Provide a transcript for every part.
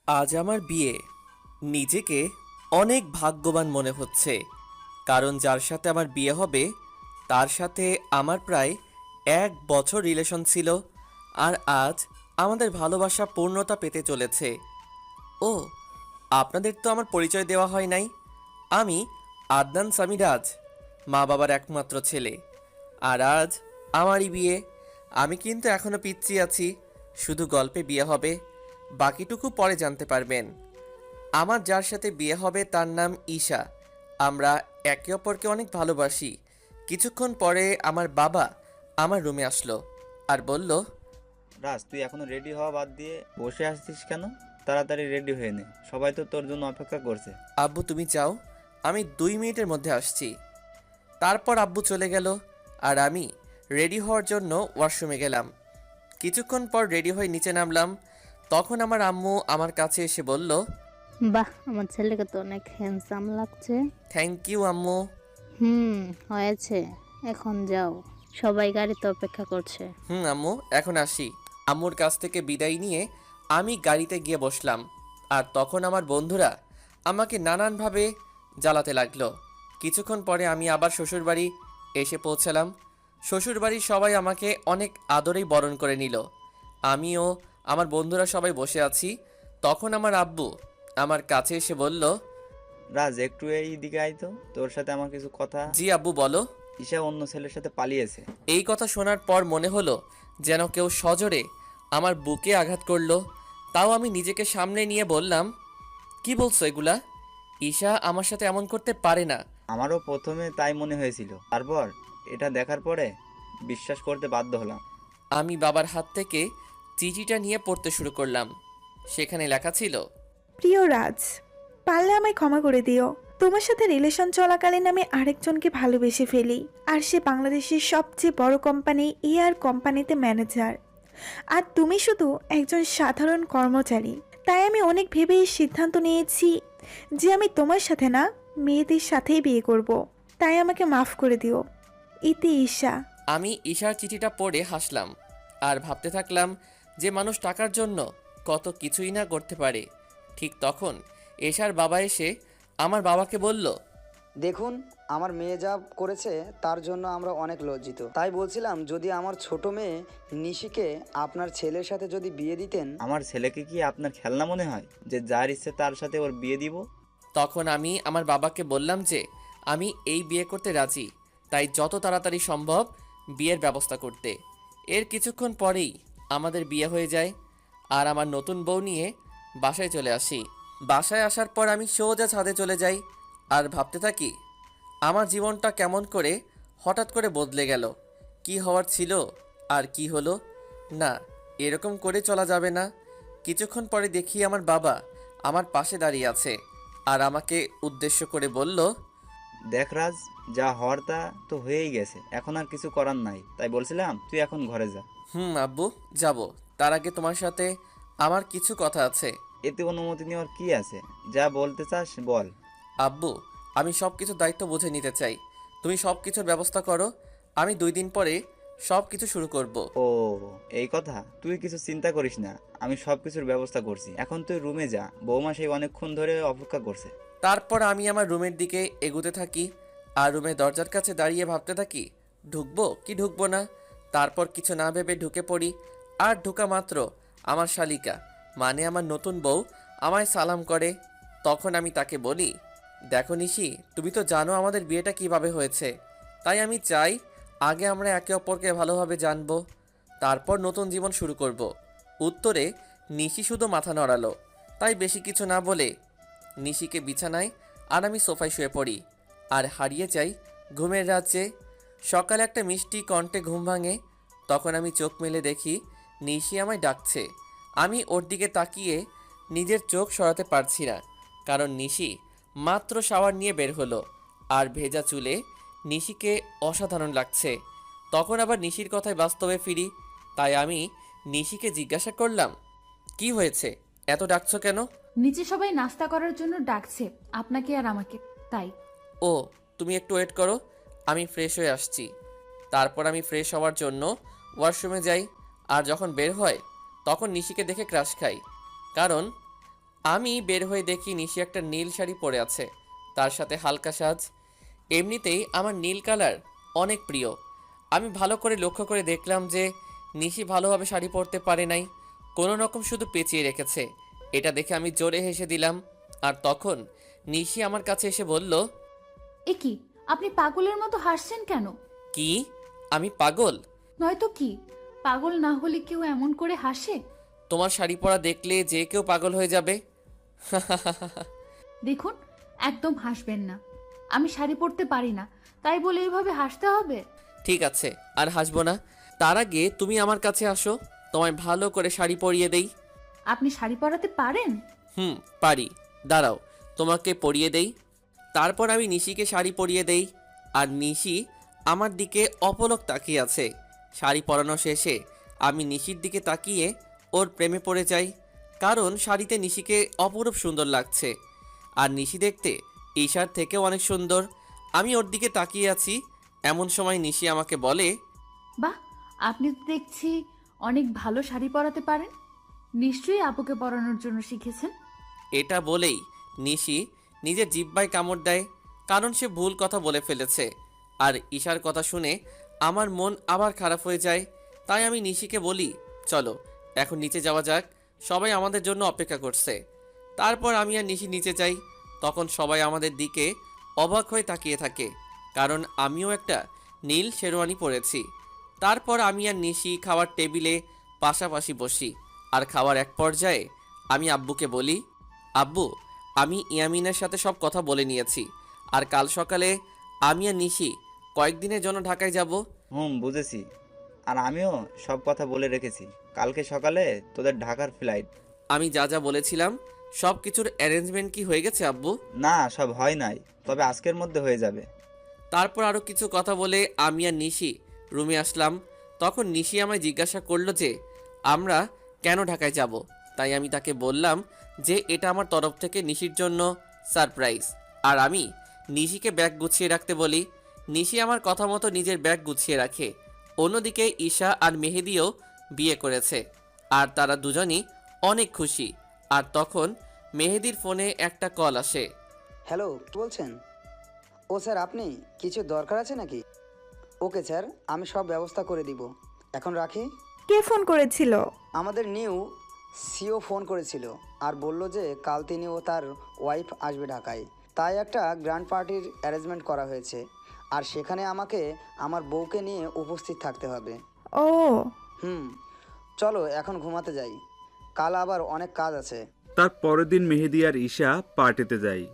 আজ আমার বিয়ে। নিজেকে অনেক ভাগ্যবান মনে হচ্ছে, কারণ যার সাথে আমার বিয়ে হবে তার সাথে আমার প্রায় 1 বছর রিলেশন ছিল। আর আজ আমাদের ভালোবাসা পূর্ণতা পেতে চলেছে। ও, আপনাদের তো আমার পরিচয় দেওয়া হয় নাই। আমি আদনান সামিরাজ, মা বাবার একমাত্র ছেলে। আর আজ আমারই বিয়ে। আমি কিন্তু এখনো পিচ্চি আছি, শুধু গল্পে বিয়ে হবে, বাকিটুকু পরে জানতে পারবেন। আমার যার সাথে বিয়ে হবে তার নাম ঈশা। আমরা একে অপরকে অনেক ভালোবাসি। কিছুক্ষণ পরে আমার বাবা আমার রুমে আসলো আর বলল, রাজ, তুই এখনো রেডি হওয়া বাদ দিয়ে বসে আসছিস কেন? তাড়াতাড়ি রেডি হয়ে নে, সবাই তো তোর জন্য অপেক্ষা করছে। আব্বু তুমি যাও, আমি 2 মিনিটের মধ্যে আসছি। তারপর আব্বু চলে গেল আর আমি রেডি হওয়ার জন্য ওয়াশরুমে গেলাম। কিছুক্ষণ পর রেডি হয়ে নিচে নামলাম। তখন আমার আম্মু আমার কাছে এসে বলল, বাহ, আমার ছেলেকে তো অনেক হ্যান্ডসাম লাগছে। থ্যাংক ইউ আম্মু। হুম, হয়েছে। এখন যাও, সবাই গাড়িতে অপেক্ষা করছে। আম্মু এখন আসি। আম্মুর কাছ থেকে বিদায় নিয়ে আমি গাড়িতে গিয়ে বসলাম। আর তখন আমার বন্ধুরা আমাকে নানানভাবে জ্বালাতে লাগলো। কিছুক্ষণ পরে আমি আবার শ্বশুরবাড়ি এসে পৌঁছালাম। শ্বশুরবাড়ির সবাই আমাকে অনেক আদরেই বরণ করে নিল। আমিও আমার বন্ধুরা সবাই বসে আছি। তখন আমার আব্বু আমার কাছে এসে বলল, রাজ, একটু এই দিকে আয় তো, তোর সাথে আমার কিছু কথা। জি আব্বু বলো। ঈশা অন্য ছেলের সাথে পালিয়েছে। এই কথা শোনার পর মনে হলো যেন কেউ সজোরে আমার বুকে আঘাত করলো। তাও আমি নিজেকে সামনে নিয়ে বললাম, কি বলছো এগুলা? ঈশা আমার সাথে এমন করতে পারে না। আমারও প্রথমে তাই মনে হয়েছিল, তারপর এটা দেখার পরে বিশ্বাস করতে বাধ্য হলাম। আমি বাবার হাত থেকে চিঠিটা নিয়ে পড়তে শুরু করলাম। সেখানে লেখা ছিল, প্রিয় রাজ, পারলে আমায় ক্ষমা করে দিও। তোমার সাথে রিলেশন চলাকালীন আমি আরেকজনকে ভালোবেসে ফেলি, আর সে বাংলাদেশের সবচেয়ে বড় কোম্পানি এয়ার কোম্পানিতে ম্যানেজার। আর তুমি শুধু একজন সাধারণ কর্মচারী। তাই আমি অনেক ভেবেই সিদ্ধান্ত নিয়েছি যে আমি তোমার সাথে না, মেয়েদের সাথেই বিয়ে করব। তাই আমাকে মাফ করে দিও। ইতি ঈশা। আমি ঈশার চিঠিটা পড়ে হাসলাম আর ভাবতে থাকলাম যে মানুষ টাকার জন্য কত কিছুই না করতে পারে। ঠিক তখন ঈশার বাবা এসে আমার বাবাকে বলল, দেখুন, আমার মেয়ে যা করেছে তার জন্য আমরা অনেক লজ্জিত। তাই বলছিলাম, যদি আমার ছোট মেয়ে নিশিকে আপনার ছেলের সাথে যদি বিয়ে দিতেন। আমার ছেলেকে কি আপনার খেলনা মনে হয় যে যার ইচ্ছে তার সাথে ওর বিয়ে দিব? তখন আমি আমার বাবাকে বললাম যে আমি এই বিয়ে করতে রাজি, তাই যত তাড়াতাড়ি সম্ভব বিয়ের ব্যবস্থা করতে। এর কিছুক্ষণ পরেই আমাদের বিয়ে হয়ে যায় আর আমার নতুন বউ নিয়ে বাসায় চলে আসি। বাসায় আসার পর আমি সোজা ছাদে চলে যাই আর ভাবতে থাকি আমার জীবনটা কেমন করে হঠাৎ করে বদলে গেল। কি হওয়ার ছিল আর কি হলো। না, এরকম করে চলা যাবে না। কিছুক্ষণ পরে দেখি আমার বাবা আমার পাশে দাঁড়িয়ে আছে আর আমাকে উদ্দেশ্য করে বলল, দেখ রাজ, যা হওয়ার তা তো হয়েই গেছে, এখন আর কিছু করার নাই। তাই বলছিলাম তুই এখন ঘরে যা। আব্বু যাব। তার আগে তোমার সাথে আমার কিছু কথা আছে। এতে অনুমতি নেওয়ার কি আছে? যা বলতে চাস বল। আব্বু, আমি সব কিছুর দায়িত্ব বুঝে নিতে চাই। তুমি সব কিছুর ব্যবস্থা করো, আমি 2 দিন পরে সব কিছু শুরু করব। ও, এই কথা। তুই কিছু চিন্তা করিস না, আমি সব কিছুর ব্যবস্থা করছি। এখন তুই রুমে যা, বৌমা সেই অনেকক্ষণ ধরে অপেক্ষা করছে। তারপর আমি আমার রুমের দিকে এগুতে থাকি আর রুমের দরজার কাছে দাঁড়িয়ে ভাবতে থাকি ঢুকবো কি ঢুকবো না। তারপর কিছু না ভেবে ঢুকে পড়ি। আর ঢোকা মাত্র আমার শালিকা, মানে আমার নতুন বউ, আমায় সালাম করে। তখন আমি তাকে বলি, দেখো নিশি, তুমি তো জানো আমাদের বিয়েটা কিভাবে হয়েছে। তাই আমি চাই আগে আমরা একে অপরকে ভালোভাবে জানবো, তারপর নতুন জীবন শুরু করব। উত্তরে নিশি শুধু মাথা নড়ালো। তাই বেশি কিছু না বলে নিশিকে বিছানায় আর আমি সোফায় শুয়ে পড়ি আর হারিয়ে যাই ঘুমের রাজ্যে। সকালে একটা মিষ্টি কণ্ঠে ঘুম ভাঙে। তখন আমি চোখ মেলে দেখি নিশি আমায় ডাকছে। আমি ওর দিকে তাকিয়ে নিজের চোখ সরাতে পারছি না, কারণ নিশি মাত্র শাওয়ার নিয়ে বের হলো আর ভেজা চুলে নিশিকে অসাধারণ লাগছে। তখন আবার নিশির কথায় বাস্তবে ফিরি। তাই আমি নিশিকে জিজ্ঞাসা করলাম, কি হয়েছে, এত ডাকছো কেন? নিচে সবাই নাস্তা করার জন্য ডাকছে, আপনাকে আর আমাকে, তাই। ও, তুমি একটু ওয়েট করো, আমি ফ্রেশ হয়ে আসছি। তারপর আমি ফ্রেশ হওয়ার জন্য ওয়াশরুমে যাই। আর যখন বের হয় তখন নিশিকে দেখে ক্রাশ খাই, কারণ আমি বের হয়ে দেখি নিশি একটা নীল শাড়ি পরে আছে, তার সাথে হালকা সাজ। এমনিতেই আমার নীল কালার অনেক প্রিয়। আমি ভালো করে লক্ষ্য করে দেখলাম যে নিশি ভালোভাবে শাড়ি পরতে পারে নাই, কোনো রকম শুধু পেঁচিয়ে রেখেছে। এটা দেখে আমি জোরে হেসে দিলাম। আর তখন নিশি আমার কাছে এসে বলল, এ কি, আপনি পাগলের মতো হাসছেন কেন? কি আমি পাগল? নয়তো কি, পাগল না হলে কেউ এমন করে হাসে? তোমার শাড়ি পরা দেখলে যে কেউ পাগল হয়ে যাবে। দেখুন, একদম হাসবেন না। আমি শাড়ি পরতে পারি না, তাই বলে এইভাবে হাসতে হবে? ঠিক আছে, আর হাসবো না। তার আগে তুমি আমার কাছে আসো, তোমায় ভালো করে শাড়ি পরিয়ে দেই। আপনি শাড়ি পরাতে পারেন? পারি। দাঁড়াও, তোমাকে পরিয়ে দেই। তারপর আমি নিশিকে শাড়ি পরিয়ে দেই, আর নিশি আমার দিকে অপলক তাকিয়ে আছে। শাড়ি পরানো শেষে আমি নিশির দিকে তাকিয়ে ওর প্রেমে পড়ে যাই, কারণ শাড়িতে নিশিকে অপরূপ সুন্দর লাগছে। আর নিশি দেখতে ঈশার থেকেও অনেক সুন্দর। আমি ওর দিকে তাকিয়ে আছি, এমন সময় নিশি আমাকে বলে, বাহ, আপনি তো দেখছি অনেক ভালো শাড়ি পরাতে পারেন। নিশ্চয়ই আপুকে পরানোর জন্য শিখেছেন। এটা বলেই নিশি নিজের জিহ্বায় কামড় দেয়, কারণ সে ভুল কথা বলে ফেলেছে। আর ঈশার কথা শুনে আমার মন আবার খারাপ হয়ে যায়। তাই আমি নিশিকে বলি, চলো এখন নিচে যাওয়া যাক, সবাই আমাদের জন্য অপেক্ষা করছে। তারপর আমি আর নিশি নিচে যাই। তখন সবাই আমাদের দিকে অবাক হয়ে তাকিয়ে থাকে, কারণ আমিও একটা নীল শেরওয়ানি পরেছি। তারপর আমি আর নিশি খাওয়ার টেবিলে পাশাপাশি বসি। আর খাওয়ার এক পর্যায়ে আমি আব্বুকে বলি, আব্বু, আমি ইয়ামিনের সাথে সব কথা বলে নিয়েছি, আর কাল সকালে আমি আর নিশি কয়েকদিনের জন্য ঢাকায় যাব। বুঝেছি। আর আমিও সব কথা বলে রেখেছি, কালকে সকালে তোদের ঢাকার ফ্লাইট। আমি যা যা বলেছিলাম সব কিছুর অ্যারেঞ্জমেন্ট কি হয়ে গেছে আব্বু? না, সব হয় নাই, তবে আজকের মধ্যে হয়ে যাবে। তারপর আরও কিছু কথা বলে আমি আর নিশি রুমে আসলাম। তখন নিশি আমায় জিজ্ঞাসা করলো যে আমরা কেন ঢাকায় যাব। তাই আমি তাকে বললাম যে এটা আমার তরফ থেকে নিশির জন্য সারপ্রাইজ। আর আমি নিশিকে ব্যাগ গুছিয়ে রাখতে বলি। নিশি আমার কথা মতো নিজের ব্যাগ গুছিয়ে রাখে। অন্যদিকে ঈশা আর মেহেদিও বিয়ে করেছে, আর তারা দুজনই অনেক খুশি। আর তখন মেহেদির ফোনে একটা কল আসে। হ্যালো, কি বলছেন? ও স্যার, আপনি কিছু দরকার আছে নাকি? ওকে স্যার, আমি সব ব্যবস্থা করে দিব। এখন রাখি। কে ফোন করেছিল? আমাদের নিউ সিও ফোন করেছিল আর বলল যে কাল তিনি ও তার ওয়াইফ আসবে ঢাকায়, তাই একটা গ্র্যান্ড পার্টির অ্যারেঞ্জমেন্ট করা হয়েছে। আর সেখানে আমাকে আমার বউকে নিয়ে উপস্থিত থাকতে হবে। ও, চলো এখন ঘুমাতে যাই, কাল আবার অনেক কাজ আছে। তার পরের দিন মেহেদি আর ঈশা পার্টিতে যায়,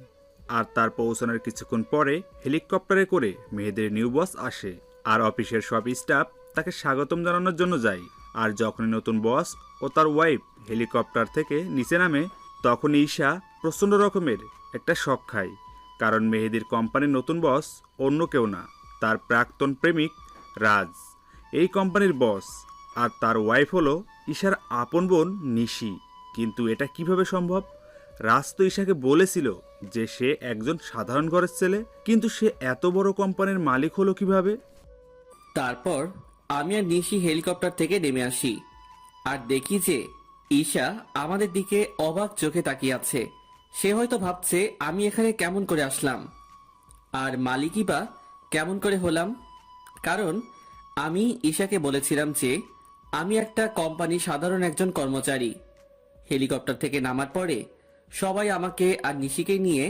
আর তার পৌঁছানোর কিছুক্ষণ পরে হেলিকপ্টারে করে মেহেদির নিউ বস আসে, আর অফিসের সব স্টাফ তাকে স্বাগতম জানানোর জন্য যায়। আর যখনই নতুন বস ও তার ওয়াইফ হেলিকপ্টার থেকে নিচে নামে, তখন ঈশা প্রচণ্ড রকমের একটা শক খায়, কারণ মেহেদির কোম্পানির নতুন বস অন্য কেউ না, তার প্রাক্তন প্রেমিক রাজ এই কোম্পানির বস। আর তার ওয়াইফ হলো ঈশার আপন বোন নিশি। কিন্তু এটা কিভাবে সম্ভব? রাজ তো ঈশাকে বলেছিল যে সে একজন সাধারণ ঘরের ছেলে, কিন্তু সে এত বড় কোম্পানির মালিক হলো কিভাবে? তারপর আমি আর নিশি হেলিকপ্টার থেকে নেমে আসি, আর দেখি যে ঈশা আমাদের দিকে অবাক চোখে তাকিয়ে আছে। সে হয়তো ভাবছে আমি এখানে কেমন করে আসলাম, আর মালিকই বা কেমন করে হলাম। কারণ আমি ঈশাকে বলেছিলাম যে আমি একটা কোম্পানির সাধারণ একজন কর্মচারী। হেলিকপ্টার থেকে নামার পরে সবাই আমাকে আর নিশিকে নিয়ে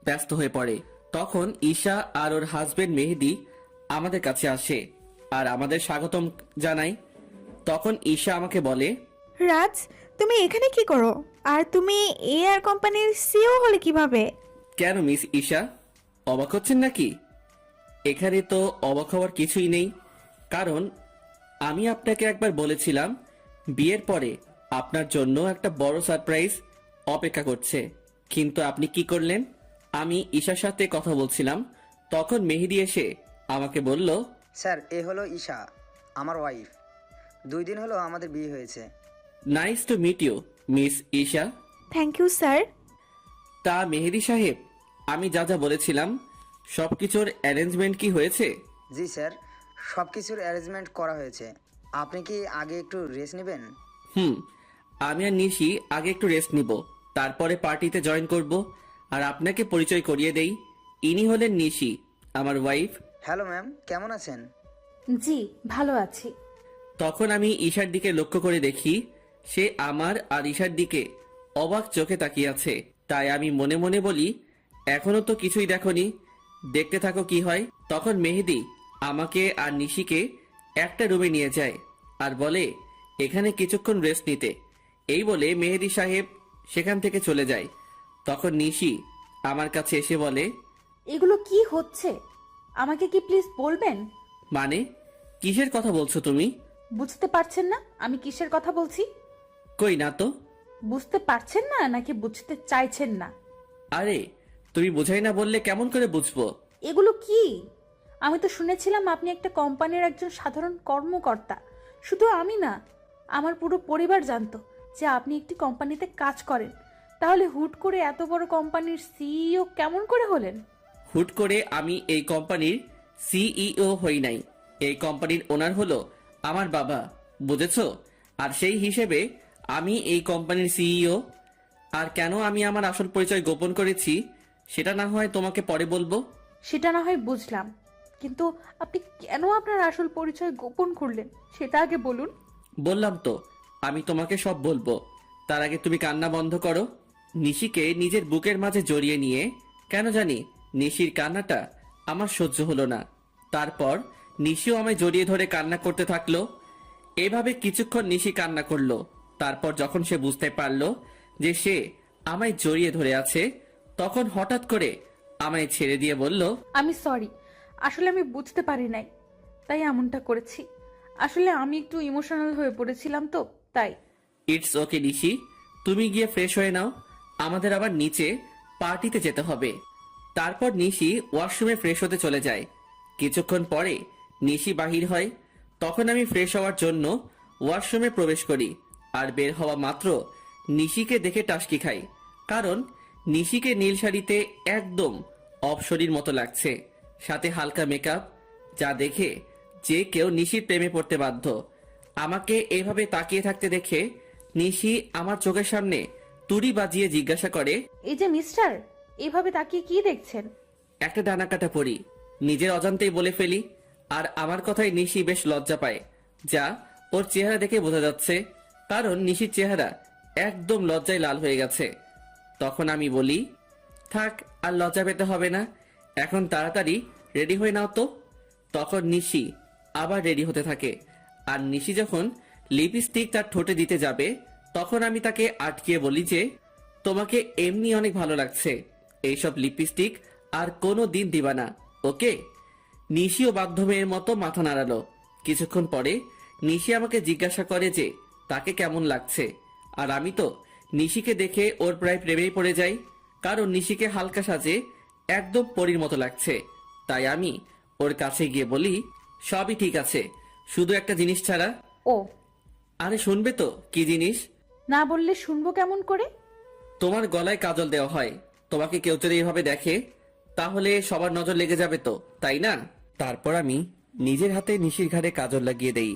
ব্যস্ত হয়ে পড়ে। তখন ঈশা আর ওর হাজবেন্ড মেহেদি আমাদের কাছে আসে আর আমাদের স্বাগতম জানায়। তখন ঈশা আমাকে বলে, রাজ, তুমি এখানে কি করো? আর তুমি এয়ার কোম্পানির সিও হলে কিভাবে? কেন মিস ঈশা, অবাক হচ্ছেন নাকি? এখানে তো অবাক হওয়ার কিছুই নেই, কারণ আমি আপনাকে একবার বলেছিলাম বিয়ের পরে আপনার জন্য একটা বড় সারপ্রাইজ অপেক্ষা করছে। কিন্তু আপনি কি করলেন? আমি ঈশার সাথে কথা বলছিলাম, তখন মেহেদি এসে আমাকে বলল, স্যার, এ হলো ঈশা, আমার ওয়াইফ। 2 দিন হলো আমাদের বিয়ে হয়েছে। Nice to meet you miss Isha. Thank you sir. তা মেহেদি সাহেব, আমি যা যা বলেছিলাম সব কিছুর অ্যারেঞ্জমেন্ট কি হয়েছে? জি স্যার, সব কিছুর অ্যারেঞ্জমেন্ট করা হয়েছে। আপনি কি আগে একটু রেস্ট নেবেন? আমি আর নিশি আগে একটু রেস্ট নিব, তারপরে পার্টিতে জয়েন করব। আর আপনাকে পরিচয় করিয়ে দেই, ইনি হলেন নিশি, আমার ওয়াইফ। হ্যালো ম্যাম, কেমন আছেন? জি, ভালো আছি। তখন আমি ঈশার দিকে লক্ষ্য করে দেখি সে আমার আর ঈশার দিকে অবাক চোখে তাকিয়ে আছে। তাই আমি মনে মনে বলি, এখনো তো কিছুই দেখোনি, দেখতে থাকো কি হয়। তখন মেহেদি আমাকে আর নিশিকে একটা রুমে নিয়ে যায় আর বলে এখানে কিছুক্ষণ রেস্ট নিতে। এই বলে মেহেদি সাহেব সেখান থেকে চলে যায়। তখন নিশি আমার কাছে এসে বলে, এগুলো কি হচ্ছে আমাকে কি প্লিজ বলবেন? মানে কিসের কথা বলছো তুমি? বুঝতে পারছেন না আমি কিসের কথা বলছি? কই না তো। বুঝতে পারছেন না নাকি বুঝতে চাইছেন না? আরে তুমি বোঝাই না বললে কেমন করে বুঝবো? এগুলো কি? আমি তো শুনেছিলাম আপনি একটা কোম্পানির একজন সাধারণ কর্মকর্তা। শুধু আমি না, আমার পুরো পরিবার জানতো যে আপনি একটি কোম্পানিতে কাজ করেন। তাহলে হুট করে এত বড় কোম্পানির সিইও কেমন করে হলেন? হুট করে আমি এই কোম্পানির সিইও হই নাই। এই কোম্পানির ওনার হলো আমার বাবা, বুঝেছো? আর সেই হিসেবে আমি এই কোম্পানির সিইও। আর কেন আমি আমার আসল পরিচয় গোপন করেছি সেটা না হয় তোমাকে পরে বলবো। সেটা না হয় বুঝলাম, কিন্তু আপনি কেন আপনার আসল পরিচয় গোপন করলেন সেটা আগে বলুন। বললাম তো আমি তোমাকে সব বলবো, তার আগে তুমি কান্না বন্ধ করো। নিশিকে নিজের বুকের মাঝে জড়িয়ে নিয়ে কেন জানি নিশির কান্নাটা আমার সহ্য হলো না। তারপর নিশিও আমায় জড়িয়ে ধরে কান্না করতে থাকলো। এভাবে কিছুক্ষণ নিশি কান্না করলো। তারপর যখন সে বুঝতে পারলো যে সে আমায় জড়িয়ে ধরে আছে, তখন হঠাৎ করে আমায় ছেড়ে দিয়ে বলল, আমি সরি, আসলে আমি বুঝতে পারি নাই, তাই এমনটা করেছি। আসলে আমি একটু ইমোশনাল হয়ে পড়েছিলাম তো তাই। ইটস ওকে নিশি, তুমি গিয়ে ফ্রেশ হয়ে নাও, আমাদের আবার নিচে পার্টিতে যেতে হবে। তারপর নিশি ওয়াশরুমে ফ্রেশ হতে চলে যায়। কিছুক্ষণ পরে নিশি বাহির হয়। তখন আমি ফ্রেশ হওয়ার জন্য ওয়াশরুমে প্রবেশ করি। আর বের হওয়া মাত্র নিশিকে দেখে টাসকি খাই, কারণ নিশিকে নীল শাড়িতে একদম অপসরীর মতো লাগছে, সাথে হালকা মেকআপ, যা দেখে যে কেউ নিশির প্রেমে পড়তে বাধ্য। আমাকে এইভাবে তাকিয়ে থাকতে দেখে নিশি আমার চোখের সামনে তুড়ি বাজিয়ে জিজ্ঞাসা করে, এই যে মিস্টার, এইভাবে তাকিয়ে কি দেখছেন? একটা ডানাকাটা পড়ি। নিজের অজান্তেই বলে ফেলি। আর আমার কথায় নিশি বেশ লজ্জা পায়, যা ওর চেহারা দেখে বোঝা যাচ্ছে, কারণ নিশির চেহারা একদম লজ্জায় লাল হয়ে গেছে। তখন আমি বলি, থাক আর লজ্জা পেতে হবে না, এখন তাড়াতাড়ি রেডি হয়ে নাও তো। তখন নিশি আবার রেডি হতে থাকে। আর নিশি যখন লিপস্টিক তার ঠোঁটে দিতে যাবে, তখন আমি তাকে আটকিয়ে বলি যে, তোমাকে এমনি অনেক ভালো লাগছে, এইসব লিপস্টিক আর কোনো দিন দিবা না, ওকে? নিশিও বাধ্য মেয়ের মতো মাথা নাড়ালো। কিছুক্ষণ পরে নিশি আমাকে জিজ্ঞাসা করে যে তাকে কেমন লাগছে। আর আমি তো নিশিকে দেখে ওর প্রায় প্রেমেই পড়ে যাই, কারণ নিশিকে হালকা সাজে একদম পরীর মতো লাগছে। তাই আমি ওর কাছে গিয়ে বলি, সবই ঠিক আছে, শুধু একটা জিনিস ছাড়া। ও, আরে শুনবে তো কি জিনিস? না বললে শুনবো কেমন করে? তোমার গলায় কাজল দেওয়া হয়, তোমাকে কেউ যদি এইভাবে দেখে তাহলে সবার নজর লেগে যাবে তো, তাই না? তারপর আমি নিজের হাতে নিশির ঘাড়ে কাজল লাগিয়ে দেই।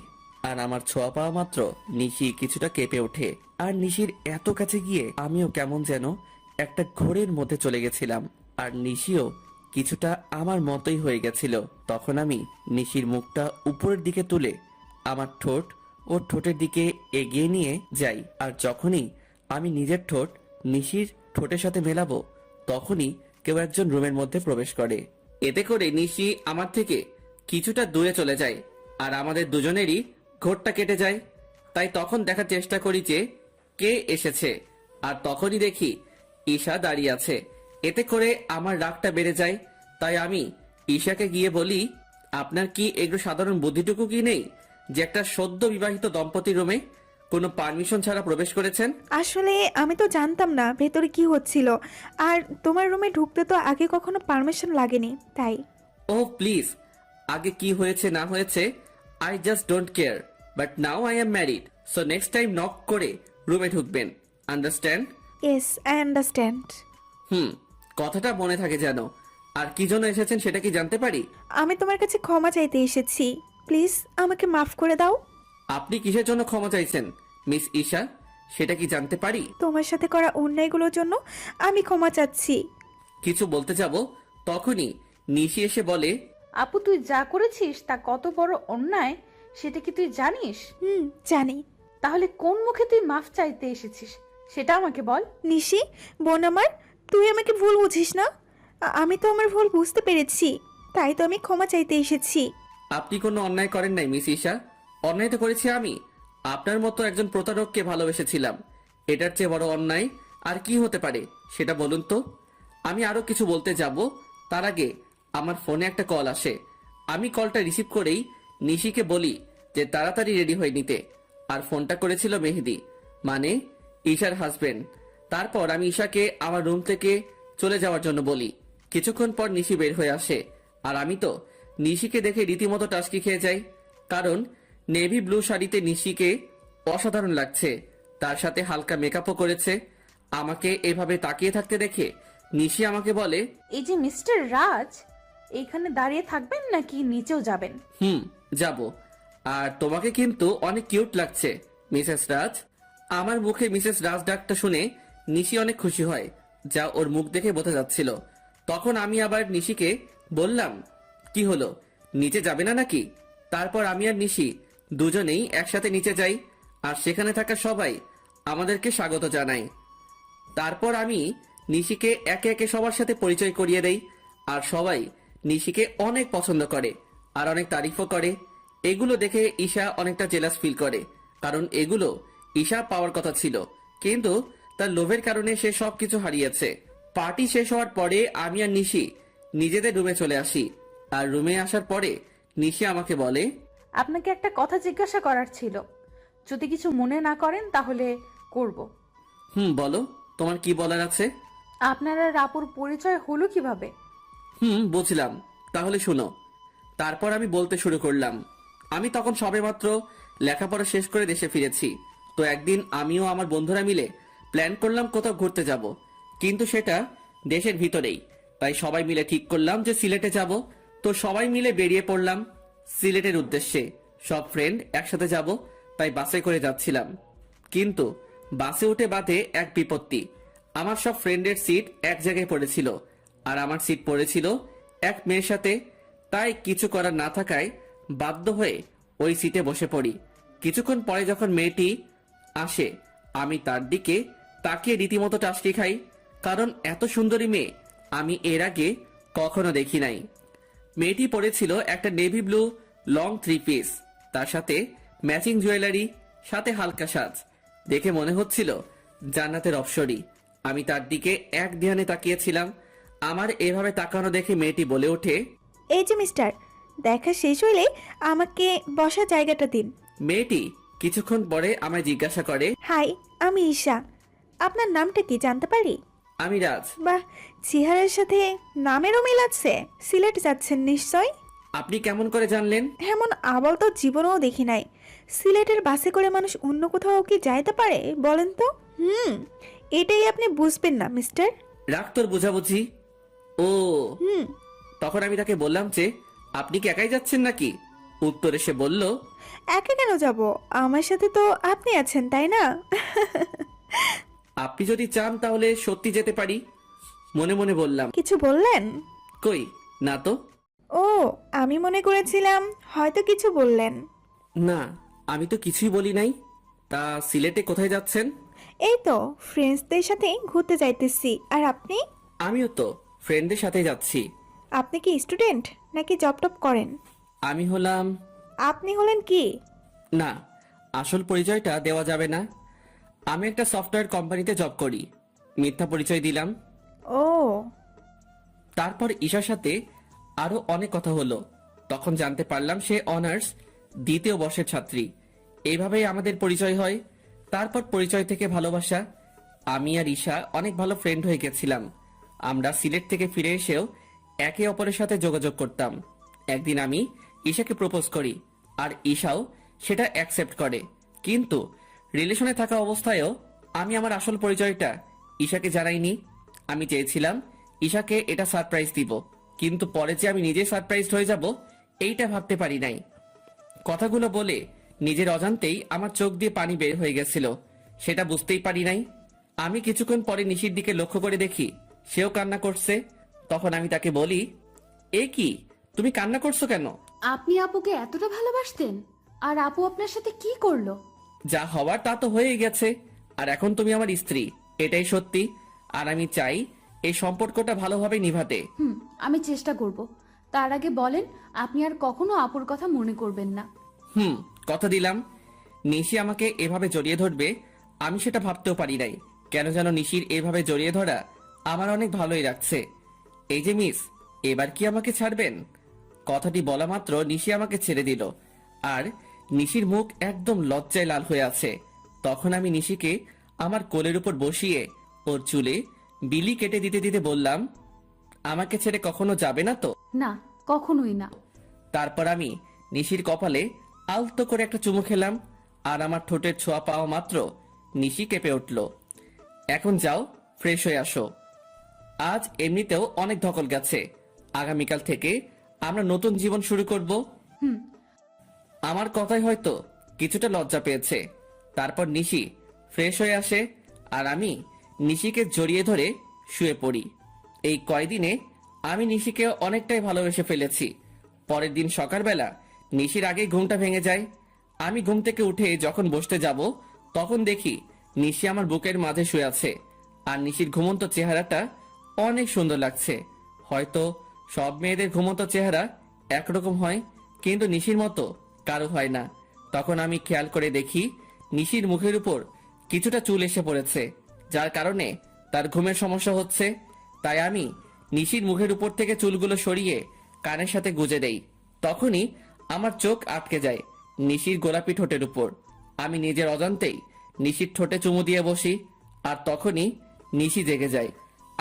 আর আমার ছোঁয়া পাওয়া মাত্র নিশি কিছুটা কেঁপে ওঠে। আর নিশির এত কাছে গিয়ে আমিও কেমন যেন একটা ঘোরের মধ্যে চলে গেছিলাম। আর নিশিও কিছুটা আমার মতোই হয়ে গেছিল। তখন আমি নিশির মুখটা উপরের দিকে তুলে আমার ঠোঁট ওর ঠোঁটের দিকে এগিয়ে নিয়ে যাই। আর যখনই আমি নিজের ঠোঁট নিশির ঠোঁটের সাথে মেলাবো, তখনই কেউ একজন রুমের মধ্যে প্রবেশ করে। এতে করে নিশি আমার থেকে কিছুটা দূরে চলে যায় আর আমাদের দুজনেরই ঘোরটা কেটে যায়। তাই তখন দেখার চেষ্টা করি যে কে এসেছে, আর তখনই দেখি ঈশা দাঁড়িয়ে আছে। এতে করে আমার রাগটা বেড়ে যায়। তাই আমি ঈশাকে গিয়ে বলি, আপনার কি একটু সাধারণ বুদ্ধিটুকু কি নেই যে একটা সদ্য বিবাহিত দম্পতির রুমে কোনো পারমিশন ছাড়া প্রবেশ করেছেন? আসলে আমি তো জানতাম না ভেতরে কি হচ্ছিল, আর তোমার রুমে ঢুকতে তো আগে কখনো পারমিশন লাগেনি, তাই। ও প্লিজ, আগে কি হয়েছে না হয়েছে I just don't care, but now I am married, so next time knock করে রুমে ঢুকবেন, আন্ডারস্ট্যান্ড? Yes, I understand. কথাটা মনে থাকে যেন। আর কি জন্য এসেছেন সেটা কি জানতে পারি? আমি তোমার কাছে ক্ষমা চাইতে এসেছি, প্লিজ আমাকে মাফ করে দাও। আপনি কিসের জন্য ক্ষমা চাইছেন মিস ঈশা? সেটা কি জানতে পারি? তোমার সাথে করা অন্যায়গুলোর জন্য আমি ক্ষমা চাচ্ছি। কিছু বলতে যাব তখনই নিশি এসে বলে, আপু তুই যা করেছিস তা কত বড় অন্যায় সেটা কি তুই জানিস? জানি। তাহলে কোন মুখে তুই মাফ চাইতে এসেছিস সেটা আমাকে বল। নিশি, বোন আমার, তুই আমাকে ভুল বুঝিস না। আমি তো আমার ভুল বুঝতে পেরেছি, তাই তো আমি ক্ষমা চাইতে এসেছি। আপনি কোনো অন্যায় করেন নাই মিস ঈশা। অন্যায় তো করেছি আমি। আপনার মতো একজন প্রতারককে ভালোবেসেছিলাম। এটার চেয়ে বড় অন্যায় আর কি হতে পারে সেটা বলুন তো। আমি আরো কিছু বলতে যাব, তার আগে আমার ফোনে একটা কল আসে। আমি কলটা রিসিভ করেই নিশিকে বলি যে তাড়াতাড়ি রেডি হয়ে নিতে। আর ফোনটা করেছিল মেহেদি, মানে ঈশার হাজবেন্ড। তারপর আমি ঈশাকে আমার রুম থেকে চলে যাওয়ার জন্য বলি। কিছুক্ষণ পর নিশি বের হয়ে আসে, আর আমি তো নিশিকে দেখে রীতিমতো টাসকি খেয়ে যাই। কারণ নেভি ব্লু শাড়িতে নিশিকে অসাধারণ লাগছে, তার সাথে হালকা মেকআপও করেছে। আমাকে এভাবে তাকিয়ে থাকতে দেখে নিশি আমাকে বলে, এই যে মিস্টার রাজ, এইখানে দাঁড়িয়ে থাকবেন নাকি নিচেও যাবেন? যাব। আর তোমাকে কিন্তু অনেক কিউট লাগছে মিসেস রাজ। আমার মুখে মিসেস রাজ ডাকটা শুনে নিশি অনেক খুশি হয়, যা ওর মুখ দেখে বোঝা যাচ্ছিল। তখন আমি আবার নিশিকে বললাম, কি হলো, নিচে যাবে না নাকি? তারপর আমি আর নিশি দুজনেই একসাথে নিচে যাই, আর সেখানে থাকা সবাই আমাদেরকে স্বাগত জানায়। তারপর আমি নিশিকে একে একে সবার সাথে পরিচয় করিয়ে দেই, আর সবাই নিশিকে অনেক পছন্দ করে আর অনেক তারিফও করে। এগুলো দেখে ঈশা অনেকটা জেলাস ফিল করে, কারণ এগুলো ঈশা পাওয়ার কথা ছিল, কিন্তু তার লোভের কারণে সে সবকিছু হারিয়েছে। পার্টি শেষ হওয়ার পরে আমি আর নিশি নিজেদের রুমে চলে আসি। আর রুমে আসার পরে নিশি আমাকে বলে, আপনাকে একটা কথা জিজ্ঞাসা করার ছিল, যদি কিছু মনে না করেন তাহলে করব। বলো, তোমার কি বলার আছে? আপনার আর আপুর পরিচয় হলো কিভাবে? বুঝলাম, তাহলে শুনো। তারপর আমি বলতে শুরু করলাম। আমি তখন সবেমাত্র লেখাপড়া শেষ করে দেশে ফিরেছি। তো একদিন আমিও আমার বন্ধুরা মিলে প্ল্যান করলাম কোথাও ঘুরতে যাব, কিন্তু সেটা দেশের ভিতরেই। তাই সবাই মিলে ঠিক করলাম যে সিলেটে যাব। তো সবাই মিলে বেরিয়ে পড়লাম সিলেটের উদ্দেশ্যে। সব ফ্রেন্ড একসাথে যাব, তাই বাসে করে যাচ্ছিলাম। কিন্তু বাসে উঠে বাদে এক বিপত্তি। আমার সব ফ্রেন্ডের সিট এক জায়গায় পড়েছিল, আর আমার সিট পড়েছিল এক মেয়ের সাথে। তাই কিছু করার না থাকায় বাধ্য হয়ে ওই সিটে বসে পড়ি। কিছুক্ষণ পরে যখন মেয়েটি আসে, আমি তার দিকে তাকিয়ে রীতিমতো টাসকি খাই, কারণ এত সুন্দরী মেয়ে আমি এর আগে কখনো দেখি নাই। মেয়েটি পরেছিল একটা নেভি ব্লু লং 3 পিস, তার সাথে ম্যাচিং জুয়েলারি, সাথে হালকা সাজ। দেখে মনে হচ্ছিল জান্নাতের অপসরী। আমি তার দিকে এক ধ্যানে তাকিয়েছিলাম। আমার এভাবে তাকানো দেখে মেয়েটি বলে ওঠে, এই যে মিস্টার, দেখা শেষ হলে আমাকে বসার জায়গাটা দিন। মেয়েটি কিছুক্ষণ পরে আমায় জিজ্ঞাসা করে, হাই, আমি ঈশা। আপনার নামটা কি জানতে পারি? আমি রাজ। বাহ, চেহারার সাথে নামেরও মিল আছে। সিলেট যাচ্ছেন নিশ্চয়? আপনি কেমন করে জানলেন? এমন আবাল তো জীবনেও দেখি নাই। সিলেটের বাসে করে মানুষ অন্য কোথাও কি যাইতে পারে বলেন তো? এটাই আপনি বুঝবেন না মিস্টার। রাগ তোর বুঝাবুঝি। ও, হুম তখন আমি তাকে বললাম যে, আপনি কি একাই যাচ্ছেন নাকি? উত্তরে সে বলল, একা কেন যাব? আমার সাথে তো আপনি আছেন, তাই না? আপনি যদি চান তাহলে সত্যি যেতে পারি। মনে মনে বললাম, কিছু বললেন? কই না তো। ও, আমি মনে করেছিলাম হয়তো কিছু বললেন। না, আমি তো কিছুই বলি নাই। তা সিলেটে কোথায় যাচ্ছেন? এই তো ফ্রেন্ডসদের সাথে ঘুরতে যাইতেছি। আর আপনি? আমিও তো ফ্রেন্ডদের সাথে যাচ্ছি। আপনি কি স্টুডেন্ট নাকি জব টপ করেন? আমি হলাম, আপনি হলেন কি? না, আসল পরিচয়টা দেওয়া যাবে না। আমি একটা সফটওয়্যার কোম্পানিতে জব করি। মিথ্যা পরিচয় দিলাম। ও, তারপর ঈশার সাথে আরো অনেক কথা হলো। তখন জানতে পারলাম সে অনার্স 2য় বর্ষের ছাত্রী। এইভাবেই আমাদের পরিচয় হয়। তারপর পরিচয় থেকে ভালোবাসা। আমি আর ঈশা অনেক ভালো ফ্রেন্ড হয়ে গেছিলাম। আমরা সিলেট থেকে ফিরে এসেও একে অপরের সাথে যোগাযোগ করতাম। একদিন আমি ঈশাকে প্রপোজ করি, আর ঈশাও সেটা অ্যাকসেপ্ট করে। কিন্তু রিলেশনে থাকা অবস্থায়ও আমি আমার আসল পরিচয়টা ঈশাকে জানাইনি। আমি চেয়েছিলাম ঈশাকে এটা সারপ্রাইজ দিব, কিন্তু পরে যে আমি নিজে সারপ্রাইজড হয়ে যাব এইটা ভাবতে পারি নাই। কথাগুলো বলে নিজের অজান্তেই আমার চোখ দিয়ে পানি বের হয়ে গেছিল। সেটা বুঝতেই পারি নাই। আমি কিছুক্ষণ পরে নিশির দিকে লক্ষ্য করে দেখি সেও কান্না করছে। তখন আমি তাকে বলি, এ কি, তুমি কান্না করছো কেন? আপনি আপুকে এতটা ভালোবাসতেন, আর আপু আপনার সাথে কি করলো? যা হওয়ার তা তো হয়েই গেছে, আর এখন তুমি আমার স্ত্রী, এটাই সত্যি। আর আমি চাই এই সম্পর্কটা ভালোভাবে নিভাতে। আমি চেষ্টা করব। তার আগে বলেন, আপনি আর কখনো আপুর কথা মনে করবেন না। কথা দিলাম। নিশি আমাকে এভাবে জড়িয়ে ধরবে আমি সেটা ভাবতেও পারি নাই। কেন যেন নিশির এভাবে জড়িয়ে ধরা আমার অনেক ভালোই লাগছে। এই যে মিস, এবার কি আমাকে ছাড়বেন? কথাটি বলা মাত্র নিশি আমাকে ছেড়ে দিল, আর নিশির মুখ একদম লজ্জায় লাল হয়ে আছে। তখন আমি নিশিকে আমার কোলের উপর বসিয়ে ওর চুলে বিলি কেটে দিতে দিতে বললাম, আমাকে ছেড়ে কখনো যাবে না তো? না, কখনোই না। তারপর আমি নিশির কপালে আলতো করে একটা চুমু খেলাম, আর আমার ঠোঁটের ছোঁয়া পাওয়া মাত্র নিশি কেঁপে উঠল। এখন যাও, ফ্রেশ হয়ে আসো। আজ এমনিতেও অনেক ধকল গেছে, আগামীকাল থেকে আমরা নতুন জীবন শুরু করব। আমার কথাই হয়তো কিছুটা লজ্জা পেয়েছে। তারপর নিশি ফ্রেশ হয়ে আসে, আর আমি নিশিকে জড়িয়ে ধরে শুয়ে পড়ি। এই কয়দিনে আমি নিশিকে অনেকটাই ভালোবেসে ফেলেছি। পরের দিন সকালবেলা নিশির আগেই ঘুমটা ভেঙে যায়। আমি ঘুম থেকে উঠে যখন বসতে যাব, তখন দেখি নিশি আমার বুকের মাঝে শুয়ে আছে, আর নিশির ঘুমন্ত চেহারাটা অনেক সুন্দর লাগছে। হয়তো সব মেয়েদের ঘুমন্ত চেহারা একরকম হয়, কিন্তু নিশির মতো কারো হয় না। তখন আমি খেয়াল করে দেখি নিশির মুখের উপর কিছুটা চুল এসে পড়েছে, যার কারণে তার ঘুমের সমস্যা হচ্ছে। তাই আমি নিশির মুখের উপর থেকে চুলগুলো সরিয়ে কানের সাথে গুজে দেই। তখনই আমার চোখ আটকে যায় নিশির গোলাপি ঠোঁটের উপর। আমি নিজের অজান্তেই নিশির ঠোঁটে চুমু দিয়ে বসি, আর তখনই নিশি জেগে যায়।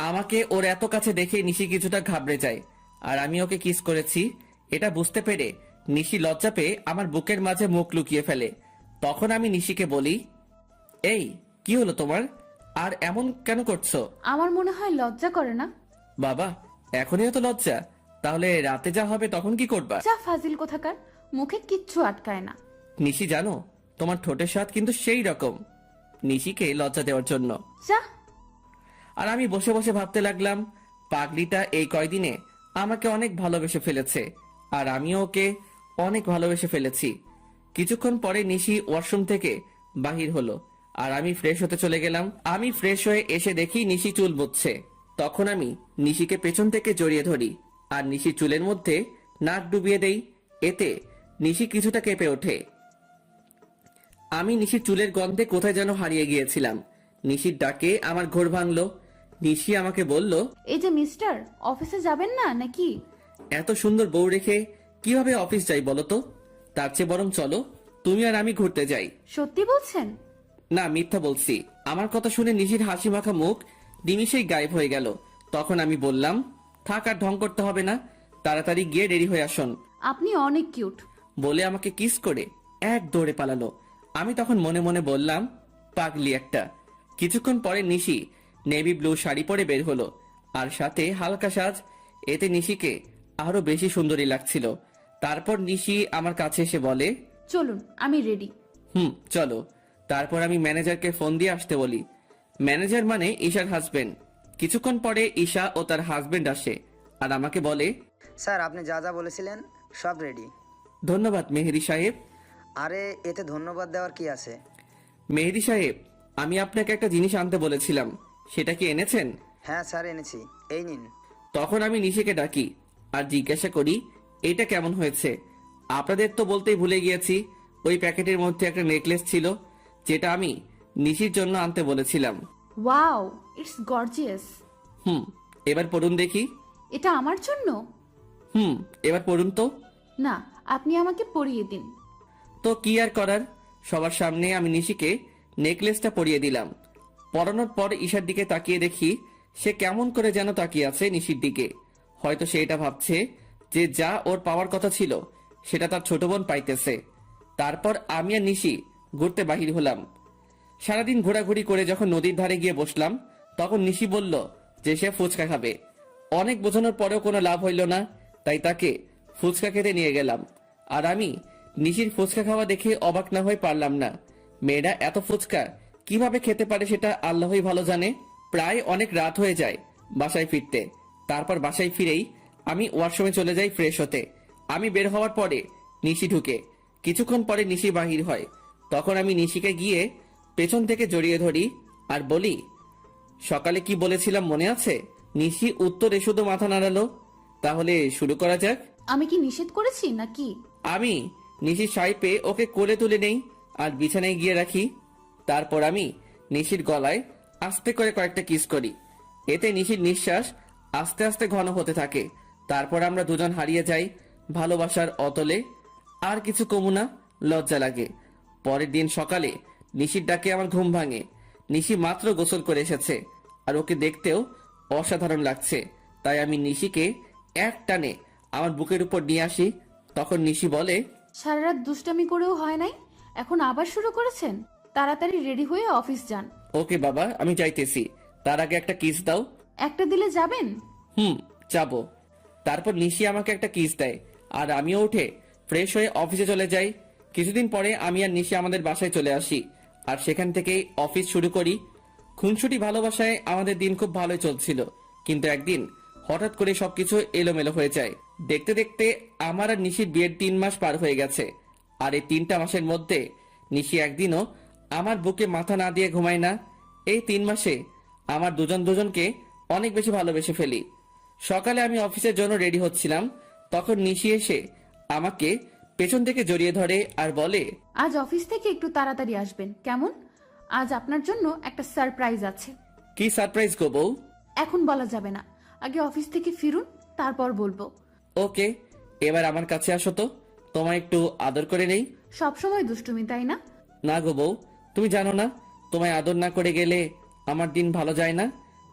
আমাকে ওর এত কাছে দেখে নিশি কিছুটা ঘাবড়ে যায়, আর আমি ওকে কিস করেছি এটা বুঝতে পেরে নিশি লজ্জা পেয়ে আমার বুকের মাঝে মুখ লুকিয়ে ফেলে। তখন আমি নিশিকে বলি, এই কি হলো তোমার, আর এমন কেন করছো? আমার মনে হয় লজ্জা করে না। বাবা, এখনই এত লজ্জা? তাহলে রাতে যা হবে তখন কি করবা? যা ফাজিল কোথাকার, মুখে কিচ্ছু আটকায় না। নিশি জানো, তোমার ঠোঁটের স্বাদ কিন্তু সেই রকম। নিশিকে লজ্জা দেওয়ার জন্য। যা। আর আমি বসে বসে ভাবতে লাগলাম, পাগলিটা এই কয়দিনে আমাকে অনেক ভালোবেসে ফেলেছে, আর আমিও ওকে অনেক ভালোবেসে ফেলেছি। কিছুক্ষণ পরে নিশি ওয়াশরুম থেকে বাহির হলো, আর আমি ফ্রেশ হতে চলে গেলাম। আমি ফ্রেশ হয়ে এসে দেখি নিশি চুল বুঝছে। তখন আমি নিশিকে পেছন থেকে জড়িয়ে ধরি, আর নিশির চুলের মধ্যে নাক ডুবিয়ে দেই। এতে নিশি কিছুটা কেঁপে ওঠে। আমি নিশির চুলের গন্ধে কোথায় যেন হারিয়ে গিয়েছিলাম। নিশির ডাকে আমার ঘোর ভাঙলো। নিশি আমাকে বলল, এই যে মিস্টার, অফিসে যাবেন না নাকি? এত সুন্দর বউ রেখে কিভাবে অফিস যাই বলো তো? তার চেয়ে বরং চলো তুমি আর আমি ঘুরতে যাই। সত্যি বলছেন? না, মিথ্যা বলছি। আমার কথা শুনে নিশির হাসি মাখা মুখ নিমিষেই গায়েব হয়ে গেল। তখন আমি বললাম, থাক, আর ঢং করতে হবে না, তাড়াতাড়ি গিয়ে রেডি হয়ে আসুন। আপনি অনেক কিউট। বলে আমাকে কিস করে এক দৌড়ে পালালো। আমি তখন মনে মনে বললাম, পাগলি একটা। কিছুক্ষণ পরে নিশি নেভি ব্লু শাড়ি পরে বের হলো, আর সাথে হালকা সাজ। এতে নিশিকে আরো বেশি সুন্দরী লাগছিল। তারপর নিশি আমার কাছে এসে বলে, চলুন, আমি রেডি। চলো। তারপর আমি ম্যানেজারকে ফোন দিয়ে আসতে বলি। ম্যানেজার মানে ঈশার হাজবেন্ড। কিছুক্ষণ পরে ঈশা ও তার হাজবেন্ড আসে, আর আমাকে বলে, স্যার, আপনি যা যা বলেছিলেন সব রেডি। ধন্যবাদ মেহেদি সাহেব। আরে, এতে ধন্যবাদ দেওয়ার কি আছে? মেহেদি সাহেব, আমি আপনাকে একটা জিনিস আনতে বলেছিলাম, সেটা কি এনেছেন? হ্যাঁ স্যার, এনেছি, এই নিন। তখন আমি নিশিকে ডাকি আর জিজ্ঞাসা করি, এইটা কেমন হয়েছে? আপনাদের তো বলতেই ভুলে গিয়েছি, ওই প্যাকেটের মধ্যে একটা নেকলেস ছিল, যেটা আমি নিশির জন্য আনতে বলেছিলাম। Wow, it's gorgeous. এবার পড়ুন দেখি। এটা আমার জন্য? এবার পড়ুন তো। না, আপনি আমাকে পরিয়ে দিন। তো কি আর করার, সবার সামনে আমি নিশিকে নেকলেসটা পরিয়ে দিলাম। পরানোর পর ঈশার দিকে তাকিয়ে দেখি সে কেমন করে যেন তাকিয়ে আছে নিশির দিকে। হয়তো সে এটা ভাবছে যে যা ওর পাওয়ার কথা ছিল সেটা তার ছোট বোন পাইতেছে। তারপর আমি আর নিশি ঘুরতে বাহির হলাম। সারাদিন ঘোরাঘুরি করে যখন নদীর ধারে গিয়ে বসলাম, তখন নিশি বলল যে সে ফুচকা খাবে। অনেক বোঝানোর পরেও কোনো লাভ হইল না, তাই তাকে ফুচকা খেতে নিয়ে গেলাম। আর আমি নিশির ফুচকা খাওয়া দেখে অবাক না হয়ে পারলাম না। মেয়েরা এত ফুচকা কিভাবে খেতে পারে সেটা আল্লাহই ভালো জানে। প্রায় অনেক রাত হয়ে যায় বাসায় ফিরতে। তারপর বাসায় ফিরেই আমি ওয়াশরুমে চলে যাই ফ্রেশ হতে। আমি বের হওয়ার পরে নিশি ঢুকে। কিছুক্ষণ পরে নিশি বাহির হয়। তখন আমি নিশিকে গিয়ে পেছন থেকে জড়িয়ে ধরি আর বলি, সকালে কি বলেছিলাম মনে আছে? নিশি উত্তরে শুধু মাথা নাড়ালো। তাহলে শুরু করা যাক। আমি কি নিষেধ করেছি নাকি? আমি নিশির শাড়ি পেয়ে ওকে কোলে তুলে নেই আর বিছানায় গিয়ে রাখি। তারপর আমি নিশির গলায় আস্তে করে কয়েকটা কিস করি। এতে নিশির নিঃশ্বাস আস্তে আস্তে ঘন হতে থাকে। তারপর আমরা দুজন হারিয়ে যাই ভালোবাসার অতলে। আর কিছু কমু না, লজ্জা লাগে। পরের দিন সকালে নিশির ডাকে আমার ঘুম ভাঙে। নিশি মাত্র গোসল করে এসেছে আর ওকে দেখতেও অসাধারণ লাগছে। তাই আমি নিশিকে এক টানে আমার বুকের উপর নিয়ে আসি। তখন নিশি বলে, সারা রাত দুষ্টামি করেও হয় নাই, এখন আবার শুরু করেছেন? তাড়াতাড়ি রেডি হয়ে অফিস যান। ওকে বাবা, আমি যাইতেছি। তার আগে একটা কিস দাও। একটা দিলে যাবেন? যাবো। তারপর নিশি আমাকে একটা কিস দেয় আর আমিও উঠে ফ্রেশ হয়ে অফিসে চলে যাই। কিছুদিন পরে আমি আর নিশি আমাদের বাসায় চলে আসি আর সেখান থেকেই অফিস শুরু করি। খুনসুটি ভালোবাসায় আমাদের দিন খুব ভালোই চলছিল, কিন্তু একদিন হঠাৎ করে সবকিছু এলোমেলো হয়ে যায়। দেখতে দেখতে আমার আর নিশির বিয়ের 3 মাস পার হয়ে গেছে। আর এই 3টা মাসের মধ্যে নিশি একদিনও আমার বুকে মাথা না দিয়ে ঘুমায় না। এই 3 মাসে আমার দুজনকে অনেক বেশি ভালোবেসে ফেলি। সকালে আমি অফিসের জন্য রেডি হচ্ছিলাম, তখন নিশি এসে আমাকে পেছন থেকে জড়িয়ে ধরে আর বলে, আজ অফিস থেকে একটু তাড়াতাড়ি আসবেন কেমন? আজ আপনার জন্য একটা সারপ্রাইজ আছে। কি সারপ্রাইজ গো বউ? এখন বলা যাবে না, আগে অফিস থেকে ফিরুন, তারপর বলবো। ওকে, এবার আমার কাছে আসো তো, তোমায় একটু আদর করে নেই। সবসময় দুষ্টুমি, তাই না? না গো বউ, তুমি জানো না, তোমায় আদর না করে গেলে আমার দিন ভালো যায় না।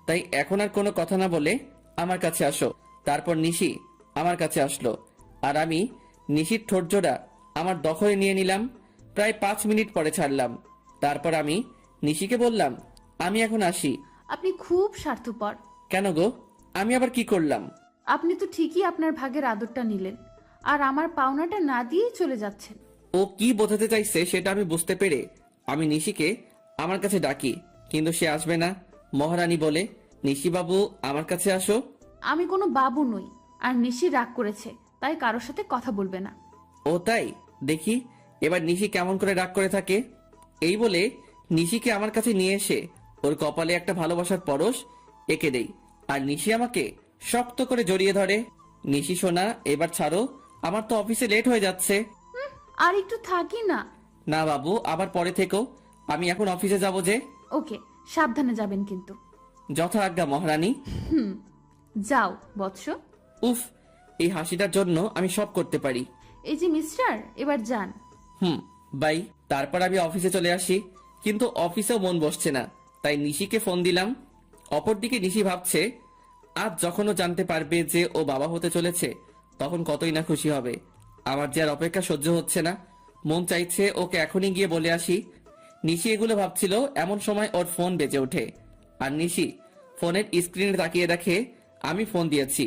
তাই এখন আর কোনো কথা না বলে আমার কাছে আসো। তারপর নিশি আমার কাছে আসলো আর আমি নিশির ঠোঁটজোড়া আমার দখলে নিয়ে নিলাম। প্রায় 5 মিনিট পরে ছাড়লাম। তারপর আমি নিশিকে বললাম, আমি এখন আসি। আপনি খুব স্বার্থপর। কেন গো, আমি আবার কি করলাম? আপনি তো ঠিকই আপনার ভাগের আদরটা নিলেন, আর আমার পাওনাটা না দিয়েই চলে যাচ্ছেন। ও কি বোঝাতে চাইছে সেটা আমি বুঝতে পেরে আমি নিশিকে আমার কাছে ডাকি, কিন্তু সে আসবে না। মহারানী বলে, নিশি বাবু আমার কাছে আসো। আমি কোনো বাবু নই, আর নিশি রাগ করেছে, তাই কারোর সাথে কথা বলবে না। ও তাই, দেখি এবার নিশি কেমন করে রাগ করে থাকে। এই বলে নিশিকে আমার কাছে নিয়ে এসে ওর কপালে একটা ভালোবাসার পরশ এঁকে দেই আর নিশি আমাকে শক্ত করে জড়িয়ে ধরে। নিশি সোনা, এবার ছাড়ো, আমার তো অফিসে লেট হয়ে যাচ্ছে। আর একটু থাকি না। না বাবু, আবার পরে থেকো, আমি এখন অফিসে যাব যে। ওকে, সাবধানে যাবেন কিন্তু। যথা আজ্ঞা মহারানী। যাও বৎস। উফ, এই হাসিটার জন্য আমি সব করতে পারি। এই যে মিস্টার, এবার যান। বাই। তারপর আমি অফিসে চলে আসি, কিন্তু অফিসেও মন বসছে না। তাই নিশিকে ফোন দিলাম। অপরদিকে নিশি ভাবছে, আজ যখন ও জানতে পারবে যে ও বাবা হতে চলেছে, তখন কতই না খুশি হবে। আমার যে আর অপেক্ষা সহ্য হচ্ছে না, মন চাইছে ওকে এখনই গিয়ে বলে আসি। নিশি এগুলো ভাবছিল, এমন সময় ওর ফোন বেজে ওঠে আর নিশি ফোনের স্ক্রিনে তাকিয়ে দেখে আমি ফোন দিয়েছি।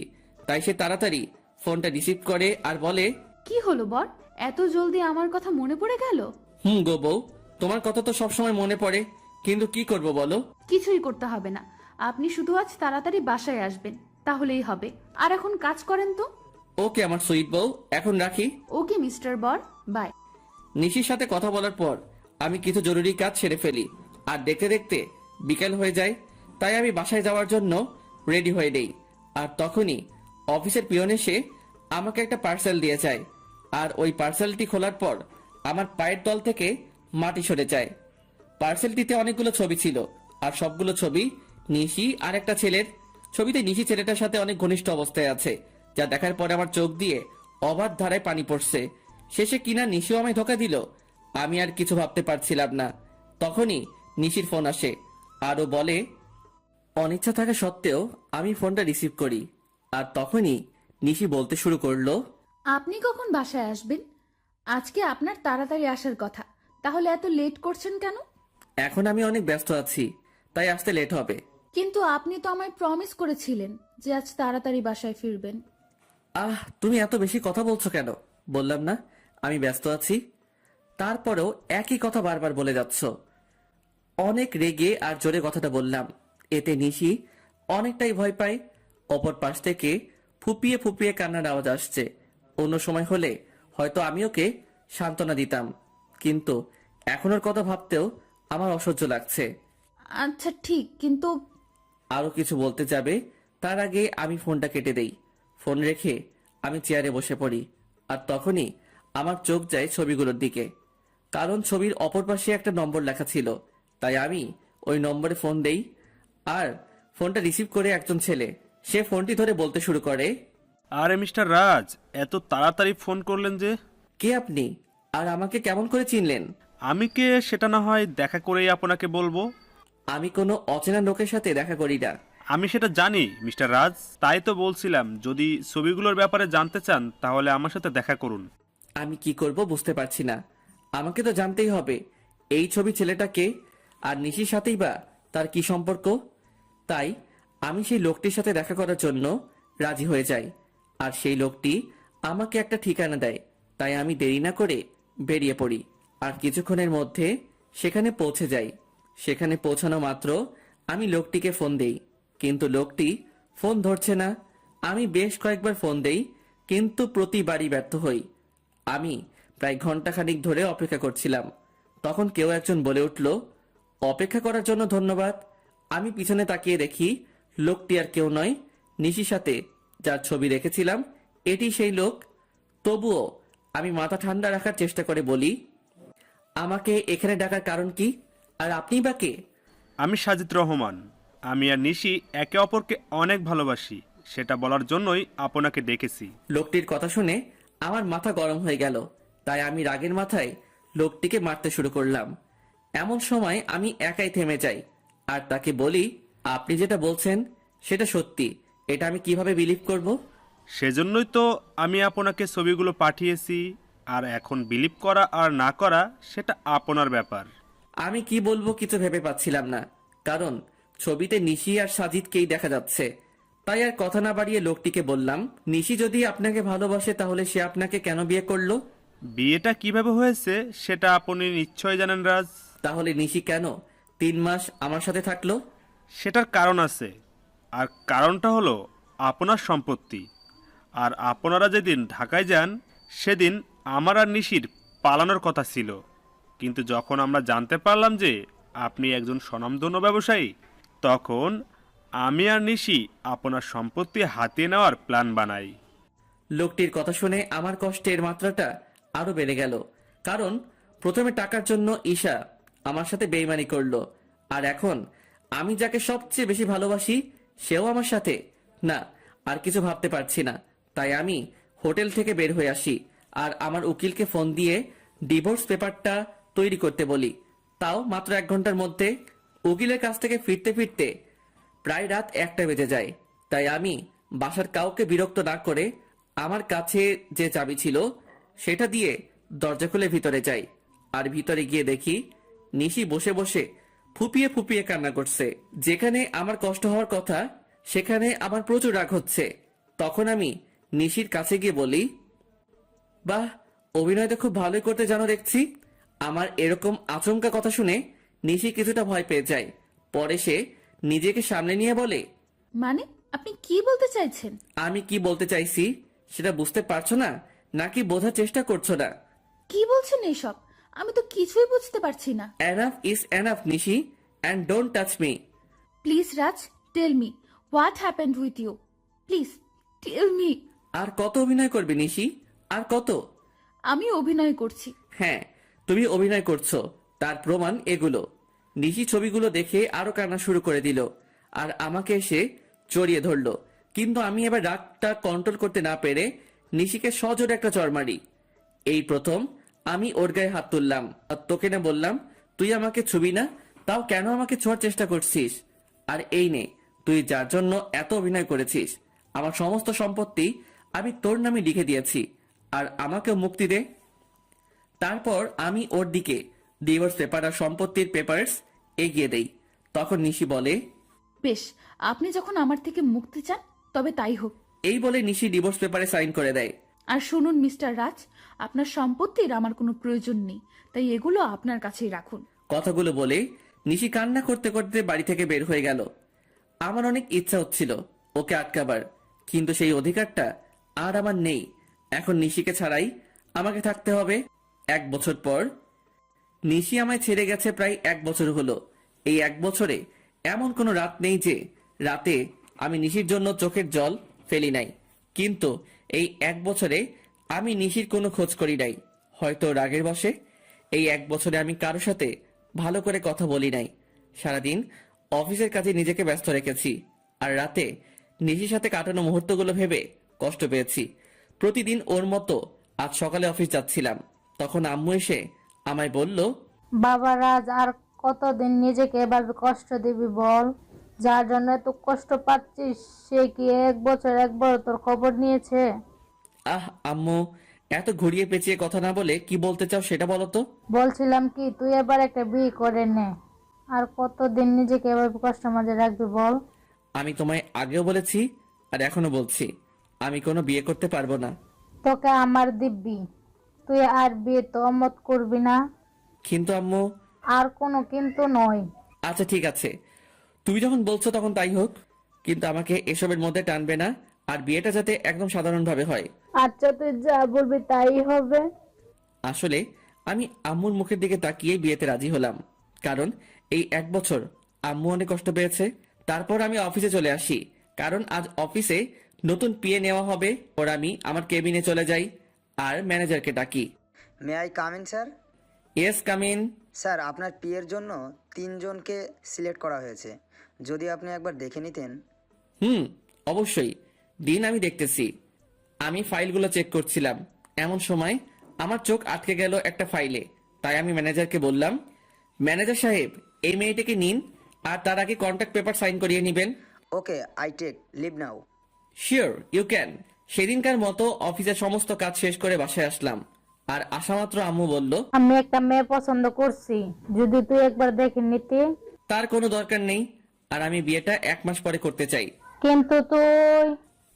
তাই সে তাড়াতাড়ি ফোনটা রিসিভ করে আর বলে, কি হলো বর, এত জলদি আমার কথা মনে পড়ে গেল? গো বউ, তোমার কথা তো সবসময় মনে পড়ে, কিন্তু কি করব বলো? কিছুই করতে হবে না, আপনি শুধু আজ তাড়াতাড়ি বাসায় আসবেন, তাহলেই হবে। আর এখন কাজ করেন তো। ওকে আমার সুইট বউ, এখন রাখি। ওকে মিস্টার বর, বাই। নিশির সাথে কথা বলার পর আমি কিছু জরুরি কাজ সেরে ফেলি আর দেখতে দেখতে বিকেল হয়ে যায়। তাই আমি বাসায় যাওয়ার জন্য রেডি হয়ে নেই। আর তখনই অফিসের পিয়ন এসে আমাকে একটা পার্সেল দিয়ে যায় আর ওই পার্সেলটি খোলার পর আমার পায়ের তল থেকে মাটি সরে যায়। পার্সেলটিতে অনেকগুলো ছবি ছিল আর সবগুলো ছবি নিশি আর একটা ছেলের। ছবিতে নিশি ছেলেটার সাথে অনেক ঘনিষ্ঠ অবস্থায় আছে, যা দেখার পরে আমার চোখ দিয়ে অবাধ ধারায় পানি পড়ছে। শেষে কিনা নিশিও আমায় ধোকা দিল। আমি আর কিছু ভাবতে পারছিলাম না। তখনই নিশির ফোন আসে আর ও বলে, অনিচ্ছা থাকা সত্ত্বেও আমি ফোনটা রিসিভ করি। আর তখনই নিশি বলতে শুরু করলো, আপনি কখন বাসায় আসবেন? আজকে আপনার তাড়াতাড়ি আসার কথা, তাহলে এত লেট করছেন কেন? এখন আমি অনেক ব্যস্ত আছি, তাই আসতে লেট হবে। কিন্তু আপনি তো আমায় প্রমিস করেছিলেন যে আজ তাড়াতাড়ি বাসায় ফিরবেন। তুমি এত বেশি কথা বলছো কেন? বললাম না আমি ব্যস্ত আছি। তারপরেও একই কথা বারবার বলে যাচ্ছ। অনেক রেগে আর জোরে কথাটা বললাম। এতে নিশি অনেকটাই ভয় পায়। অপর পাশ থেকে ফুপিয়ে ফুপিয়ে কান্নার আওয়াজ আসছে। অন্য সময় হলে হয়তো আমি ওকে সান্ত্বনা দিতাম, কিন্তু এখন ওর কথা ভাবতেও আমার অসহ্য লাগছে। আচ্ছা ঠিক, কিন্তু আরো কিছু বলতে যাবে তার আগে আমি ফোনটা কেটে দেই। ফোন রেখে আমি চেয়ারে বসে পড়ি, আর তখনই আমার চোখ যায় ছবিগুলোর দিকে। কারণ ছবির অপর পাশে একটা নম্বর লেখা ছিল, তাই আমি ওই নম্বরে ফোন দেই। আর ফোনটা রিসিভ করে একজন ছেলে, সে ফোনটি ধরে বলতে শুরু করে, আরে মিস্টার রাজ, এত তাড়াতাড়ি ফোন করলেন যে? কে আপনি, আর আমাকে কেমন করে চিনলেন? আমি কে সেটা না হয় দেখা করেই আপনাকে বলবো। আমি কোনো অচেনা লোকের সাথে দেখা করি না। আমি সেটা জানি মিস্টার রাজ, তাই তো বলছিলাম যদি ছবিগুলোর ব্যাপারে জানতে চান তাহলে আমার সাথে দেখা করুন। আমি কি করব বুঝতে পারছি না। আমাকে তো জানতেই হবে এই ছবি ছেলেটাকে, আর নিশির সাথেই বা তার কি সম্পর্ক। তাই আমি সেই লোকটির সাথে দেখা করার জন্য রাজি হয়ে যাই, আর সেই লোকটি আমাকে একটা ঠিকানা দেয়। তাই আমি দেরি না করে বেরিয়ে পড়ি, আর কিছুক্ষণের মধ্যে সেখানে পৌঁছে যাই। সেখানে পৌঁছানো মাত্র আমি লোকটিকে ফোন দেই, কিন্তু লোকটি ফোন ধরছে না। আমি বেশ কয়েকবার ফোন দেই, কিন্তু প্রতিবারই ব্যর্থ হই। আমি প্রায় ঘন্টাখানিক ধরে অপেক্ষা করছিলাম। তখন কেউ একজন বলে উঠল, অপেক্ষা করার জন্য ধন্যবাদ। আমি পিছনে তাকিয়ে দেখি লোকটি আর কেউ নয়, নিশির সাথে যার ছবি রেখেছিলাম এটি সেই লোক। তবুও আমি মাথা ঠান্ডা রাখার চেষ্টা করে বলি, আমাকে এখানে ডাকার কারণ কি, আর আপনিই বা কে? আমি সাজিদ রহমান। আমি আর নিশি একে অপরকে অনেক ভালোবাসি, সেটা বলার জন্যই আপনাকে ডেকেছি। লোকটির কথা শুনে আমার মাথা গরম হয়ে গেল, তাই আমি রাগের মাথায় লোকটিকে মারতে শুরু করলাম। এমন সময় আমি একাই থেমে যাই, আর তাকে বলি, আপনি যেটা বলছেন সেটা সত্যি, এটা আমি কিভাবে বিলিভ করব? সেজন্যই তো আমি আপনাকে ছবিগুলো পাঠিয়েছি, আর এখন বিলিভ করা আর না করা সেটা আপনার ব্যাপার। আমি কি বলবো কিছু ভেবে পাচ্ছিলাম না, কারণ ছবিতে নিশি আর সাজিদকেই দেখা যাচ্ছে। তাই আর কথা না বাড়িয়ে লোকটিকে বললাম, নিশি যদি আপনাকে ভালোবাসে তাহলে সে আপনাকে কেন বিয়ে করলো? বিয়েটা কিভাবে হয়েছে সেটা আপনি নিশ্চয় জানেন রাজ। তাহলে নিশি কেন 3 মাস আমার সাথে থাকলো? সেটার কারণ আছে, আর কারণটা হলো আপনার সম্পত্তি। আর আপনারা যেদিন ঢাকায় যান সেদিন আমার আর নিশির পালানোর কথা ছিল, কিন্তু যখন আমরা জানতে পারলাম যে আপনি একজন স্বনামধন্য ব্যবসায়ী, তখন আমি আর নিশি আপনার সম্পত্তি হাতিয়ে নেওয়ার প্ল্যান বানাই। লোকটির কথা শুনে আমার কষ্টের মাত্রাটা আরো বেড়ে গেল, কারণ প্রথমে টাকার জন্য ঈশা আমার সাথে বেইমানি করলো, আর এখন আমি যাকে সবচেয়ে বেশি ভালোবাসি সেও আমার সাথে। না, আর কিছু ভাবতে পারছি না। তাই আমি হোটেল থেকে বের হয়ে আসি, আর আমার উকিলকে ফোন দিয়ে ডিভোর্স পেপারটা তৈরি করতে বলি। তাও মাত্র 1 ঘন্টার মধ্যে। উকিলের কাছ থেকে ফিরতে ফিরতে প্রায় রাত 1টা বেজে যায়। তাই আমি বাসার কাউকে বিরক্ত না করে আমার কাছে যে চাবি ছিল সেটা দিয়ে দরজা খুলে ভিতরে যাই, আর ভিতরে গিয়ে দেখি নিশি বসে বসে ফুপিয়ে ফুপিয়ে কান্না করছে। যেখানে আমার কষ্ট হওয়ার কথা সেখানে আমার প্রচুর রাগ হচ্ছে। তখন আমি নিশির কাছে গিয়ে বলি, বাহ, অভিনয় তো খুব ভালোই করতে জানো দেখছি। আমার এরকম আচমকা কথা শুনে নিশি কিছুটা ভয় পেয়ে যায়। পরে সে নিজেকে সামনে নিয়ে বলে, মানে আপনি কি বলতে চাইছেন? আমি কি বলতে চাইছি সেটা বুঝতে পারছো না, নাকি বোঝার চেষ্টা করছো না? কি বলছেন এইসব? আমি তো কিছুই বুঝতে পারছি না। Enough is enough Nishi, and don't touch me. Please Raj, tell me what happened with you. Please tell me. আর কত অভিনয় করবে নিশি, আর কত? আমি অভিনয় করছি। হ্যাঁ, তুমি অভিনয় করছো, তার প্রমাণ এগুলো। নিশি ছবিগুলো দেখে আরো কান্না শুরু করে দিল, আর আমাকে এসে জড়িয়ে ধরলো। কিন্তু আমি এবার রাগটা কন্ট্রোল করতে না পেরে নিশিকে সজোরে একটা চড় মারি। এই প্রথম আমি ওর গায়ে হাত তুললাম, আর তোকে না বললাম তুই আমাকে ছবি না, তাও কেন আমাকে ছোঁয়ার চেষ্টা করছিস? আর এই নে, তুই যার জন্য এত অভিনয় করেছিস, আমার সমস্ত সম্পত্তি আমি তোর নামে লিখে দিয়েছি, আর আমাকেও মুক্তি দে। তারপর আমি ওর দিকে ডিভোর্স পেপার আর সম্পত্তির পেপারস এগিয়ে দেই। তখন নিশি বলে, বেশ, আপনি যখন আমার থেকে মুক্তি চান তবে তাই হোক। এই বলে নিশি ডিভোর্স পেপারে সাইন করে দেয়। আর শুনুন মিস্টার রাজ, আপনার সম্পত্তির আমার কোনো প্রয়োজন নেই, তাই এগুলো আপনার কাছেই রাখুন। কথাগুলো বলে নিশি কান্না করতে করতে বাড়ি থেকে বের হয়ে গেল। আমার অনেক ইচ্ছা হচ্ছিল ওকে আটকাবার, কিন্তু সেই অধিকারটা আর আমার নেই। এখন নিশিকে ছাড়াই আমাকে থাকতে হবে। 1 বছর পর নিশি আমায় ছেড়ে গেছে, প্রায় 1 বছর হলো। এই 1 বছরে এমন কোনো রাত নেই যে রাতে আমি নিশির জন্য চোখের জল ফেলি নাই। কিন্তু এই 1 বছরে আমি নিশির কোনো খোঁজ করি নাই, হয়তো রাগের বশে। এই 1 বছরে আমি কারো সাথে ভালো করে কথা বলি নাই। সারাদিন অফিসের কাজে নিজেকে ব্যস্ত রেখেছি, আর রাতে নিশির সাথে কাটানো মুহূর্তগুলো ভেবে কষ্ট পেয়েছি। প্রতিদিন ওর মতো আজ সকালে অফিস যাচ্ছিলাম, তখন আম্মু এসে আমায় বলল, বাবা রাজ, আর কতদিন নিজেকে এভাবে কষ্ট দিবি বল? যার জন্য এত কষ্ট পাচ্ছিস সে কি 1 বছর একবার তোর খবর নিয়েছে? আহ আম্মু, এত ঘুরিয়ে পেঁচিয়ে কথা না বলে কি বলতে চাও সেটা বলো তো। বলছিলাম কি, তুই এবার একটা বিয়ে করে নে। আর কতদিন নিজেকে এভাবে কষ্ট মাঝে রাখবি বল? আমি তোমায় আগেও বলেছি আর এখনো বলছি, আমি কোনো বিয়ে করতে পারবো না। তোকে আমার দিব্যি, তুই আর বিয়ে তো অমত করবি না। কিন্তু আম্মু। আর কোনো কিন্তু নয়। আচ্ছা ঠিক আছে, তুমি যখন বলছো তখন তাই হোক, কিন্তু আমাকে এসবের মধ্যে টানবে না, আর বিয়েটা যাতে একদম সাধারণভাবে হয়। আচ্ছা, তুই যা বলবি তাই হবে। আসলে আমি আম্মুর মুখের দিকে তাকিয়ে বিয়েতে রাজি হলাম, কারণ এই 1 বছর আম্মু অনেক কষ্ট পেয়েছে। তারপর আমি অফিসে চলে আসি, কারণ আজ অফিসে নতুন পিএ নেওয়া হবে। ওর আমি আমার কেবিনে চলে যাই আর ম্যানেজারকে ডাকি। May I come in sir? Yes, come in. Sir, আপনার পিএর জন্য 3 জনকে সিলেক্ট করা হয়েছে, যদি আপনি একবার দেখে নিতেন। অবশ্যই দিন, আমি দেখতেছি। আমি ফাইলগুলো চেক করছিলাম, এমন সময় আমার চোখ আটকে গেল একটা ফাইলে। তাই আমি ম্যানেজারকে বললাম, ম্যানেজার সাহেব, এই মেয়েটাকে নিন, আর তার আগে কন্ট্যাক্ট পেপার সাইন করিয়ে নেবেন। Okay, I take leave now. Sure, you can. সেদিনকার মতো অফিসের সমস্ত কাজ শেষ করে বাসায় আসলাম, আর আসামাত্র আম্মু বলল, আমি একটা মেয়ে পছন্দ করছি, যদি তুই একবার দেখে নিতি। তার কোনো দরকার নেই, আর আমি বিয়েটা 1 মাস পরে করতে চাই। কিন্তু তুই।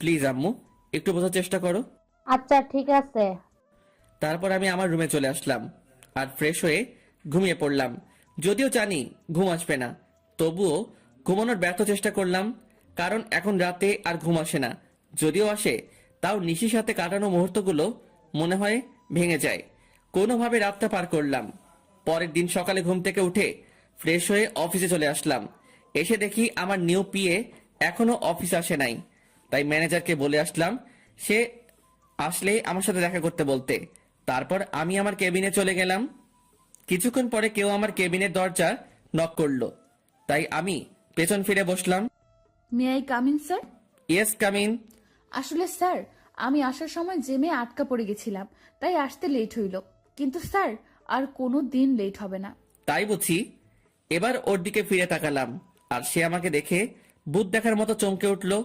প্লিজ আম্মু, একটু বোঝার চেষ্টা করো। আচ্ছা ঠিক আছে। তারপর আমি আমার রুমে চলে আসলাম আর ফ্রেশ হয়ে ঘুমিয়ে পড়লাম। যদিও জানি ঘুম আসবে না, তবুও ঘুমানোর ব্যর্থ চেষ্টা করলাম, কারণ এখন রাতে আর ঘুম আসে না। যদিও আসে, তাও নিশির সাথে কাটানো মুহূর্তগুলো মনে হয় ভেঙে যায়। কোনোভাবে রাতটা পার করলাম। পরের দিন সকালে ঘুম থেকে উঠে ফ্রেশ হয়ে অফিসে চলে আসলাম। এসে দেখি আমার নিউ পিএ এখনো অফিস আসে নাই। তাই ম্যানেজারকে বলে আসলাম সে আসলে আমার সাথে দেখা করতে বলতে। তারপর আমি আমার কেবিনে চলে গেলাম। কিছুক্ষণ পরে কেউ আমার কেবিনের দরজা নক করলো, তাই আমি পেছন ফিরে বসলাম। May I come in sir? Yes, come in. আসলে স্যার, আমি আসার সময় জেমে আটকা পড়ে গেছিলাম, তাই আসতে লেট হইল। কিন্তু স্যার, আর কোনো দিন লেট হবে না। তাই বুঝি। এবার ওর দিকে ফিরে তাকালাম, আর সে আমাকে দেখে ভূত দেখার মতো চমকে উঠলো।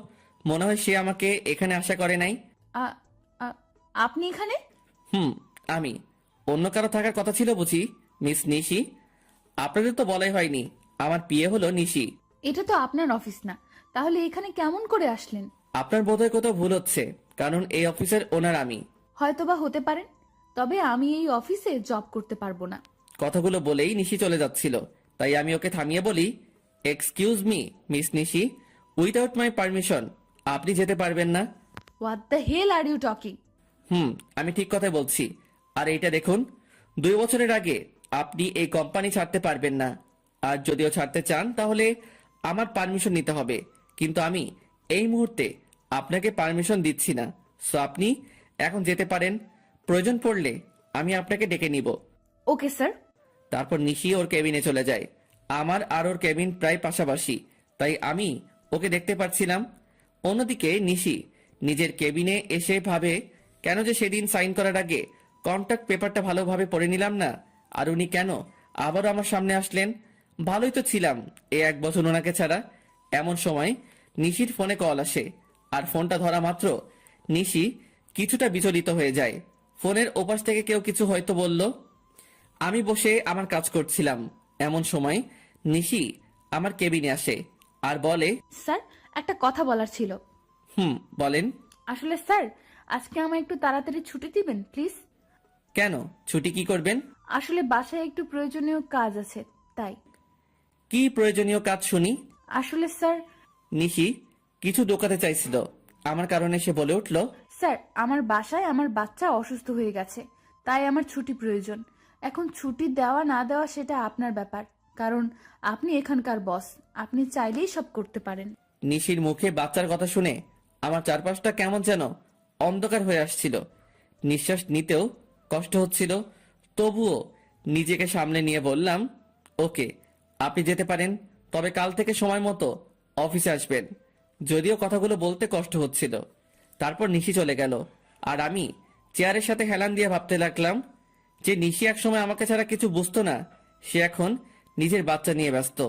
মনে হয় সে আমাকে এখানে আশা করে নাই। আ- আ- আপনি এখানে? আমি অন্য কারো থাকার কথা ছিল বুঝি, মিস নিশি? আপনাদের তো বলাই হয়নি আমার বিয়ে হলো নিশি। এটা তো আপনার অফিস না, তাহলে এখানে কেমন করে আসলেন? আপনার বোধহয় কোথাও ভুল হচ্ছে, কারণ এই অফিসের ওনার আমি। হয়তোবা হতে পারেন, তবে আমি এই অফিসে জব করতে পারবো না। কথাগুলো বলেই নিশি চলে যাচ্ছিল, তাই আমি ওকে থামিয়ে বলি, excuse me miss Nishi, without my permission আপনি যেতে পারবেন না। What the hell are you talking? আমি ঠিক কথাই বলছি। আর এইটা দেখুন, 2 বছরের আগে আপনি এই কোম্পানি ছাড়তে পারবেন না, আর যদিও ছাড়তে চান তাহলে আমার পারমিশন নিতে হবে। কিন্তু আমি এই মুহূর্তে আপনাকে পারমিশন দিচ্ছি না, সো আপনি এখন যেতে পারেন। প্রয়োজন পড়লে আমি আপনাকে ডেকে নিব। Okay sir. তারপর নিশি ওর কেবিনে চলে যায়। আমার আর ওর কেবিন প্রায় পাশাপাশি, তাই আমি ওকে দেখতে পাচ্ছিলাম। অন্যদিকে নিশি নিজের কেবিনে এসে ভাবে, কেন যে সেদিন সাইন করার আগে কন্ট্রাক্ট পেপারটা ভালোভাবে পড়ে নিলাম না, আর উনি কেন আবারও আমার সামনে আসলেন। ভালোই তো ছিলাম এই 1 বছর ওনাকে ছাড়া। এমন সময় নিশির ফোনে কল আসে, আর ফোনটা ধরা মাত্র নিশি কিছুটা বিচলিত হয়ে যায়। ফোনের ওপাশ থেকে কেউ কিছু হয়তো বলল। আমি বসে আমার কাজ করছিলাম, এমন সময় নিশি আমার কেবিনে আসে আর বলে, স্যার, একটা কথা বলার ছিল। বলেন। আসলে স্যার, আজকে আমায় একটু তাড়াতাড়ি ছুটি দিবেন প্লিজ? কেন, ছুটি কি করবেন? আসলে বাসায় একটু প্রয়োজনীয় কাজ আছে, তাই। কি প্রয়োজনীয় কাজ শুনি? আসলে স্যার, নিশি কিছু দোকাতে চাইছিল, আমার কারণে সে বলে উঠল, স্যার আমার বাসায় আমার বাচ্চা অসুস্থ হয়ে গেছে, তাই আমার ছুটি প্রয়োজন। এখন ছুটি দেওয়া না দেওয়া সেটা আপনার ব্যাপার, কারণ আপনি এখানকার বস, আপনি চাইলেই সব করতে পারেন। নিশির মুখে বাচ্চার কথা শুনে আমার চারপাশটা কেমন যেন অন্ধকার হয়ে আসছিল। নিঃশ্বাস নিতেও কষ্ট হচ্ছিল। তবুও নিজেকে সামলে নিয়ে বললাম, ওকে, আপনি যেতে পারেন, তবে কাল থেকে সময় মতো অফিসে আসবেন। যদিও কথাগুলো বলতে কষ্ট হচ্ছিল। তারপর নিশি চলে গেল, আর আমি চেয়ারের সাথে হেলান দিয়ে ভাবতে লাগলাম যে নিশি একসময় আমাকে ছাড়া কিছু বুঝতো না, সে এখন নিজের বাচ্চা নিয়ে ব্যস্ত।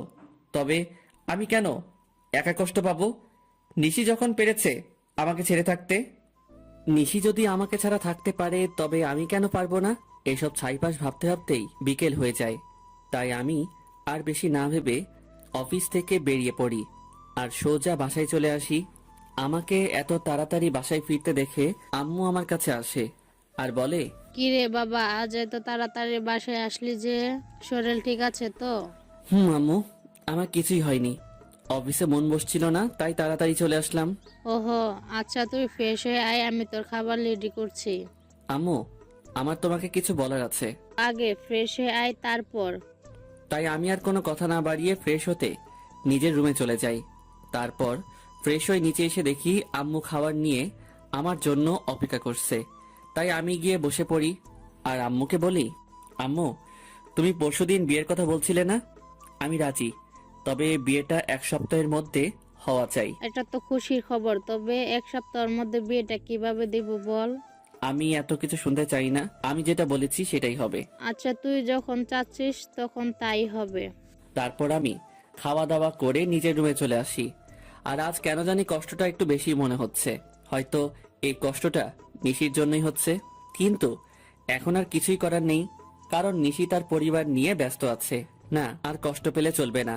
তবে আমি কেন একা কষ্ট পাবো? নিশি যখন পেরেছে আমাকে ছেড়ে থাকতে, নিশি যদি আমাকে ছাড়া থাকতে পারে, তবে আমি কেন পারবো না? এসব ছাইপাশ ভাবতে ভাবতেই বিকেল হয়ে যায়। তাই আমি আর বেশি না ভেবে অফিস থেকে বেরিয়ে পড়ি আর সোজা বাসায় চলে আসি। আমাকে এত তাড়াতাড়ি বাসায় ফিরতে দেখে আম্মু আমার কাছে আসে আর বলে, কিরে বাবা, আজ এত তাড়াতাড়ি বাসায় আসলি যে? শরীর ঠিক আছে তো? আম্মু, আমার কিছুই হয়নি। অফিসে মন বসছিল না, তাই তাড়াতাড়ি চলে আসলাম। ওহো, আচ্ছা তুই ফ্রেশ হয়ে আয়, আমি তোর খাবার রেডি করছি। আম্মু, আমার তোমাকে কিছু বলার আছে। আগে ফ্রেশ হয়ে আয়, তারপর। তাই আমি আর কোনো কথা না বাড়িয়ে ফ্রেশ হতে নিজের রুমে চলে যাই। তারপর ফ্রেশ হয়ে নিচে এসে দেখি আম্মু খাবার নিয়ে আমার জন্য অপেক্ষা করছে। তাই আমি গিয়ে বসে পড়ি আর আম্মুকে বলি, আম্মু, তুমি পরশুদিন বিয়ের কথা বলছিলে না? আমি রাজি, তবে বিয়েটা 1 সপ্তাহের মধ্যে হওয়া চাই। এটা তো খুশির খবর, তবে 1 সপ্তাহের মধ্যে বিয়েটা কিভাবে দেব বল? আমি এত কিছু শুনতে চাই না, আমি যেটা বলেছি সেটাই হবে। আচ্ছা, তুই যখন চাচ্ছিস তখন তাই হবে। তারপর আমি খাওয়া দাওয়া করে নিজের রুমে চলে আসি। আর আজ কেন জানি কষ্টটা একটু বেশি মনে হচ্ছে। হয়তো এই কষ্টটা নিশির জন্যই হচ্ছে, কিন্তু এখন আর কিছুই করার নেই, কারণ নিশি তার পরিবার নিয়ে ব্যস্ত আছে। না, আর কষ্ট পেলে চলবে না।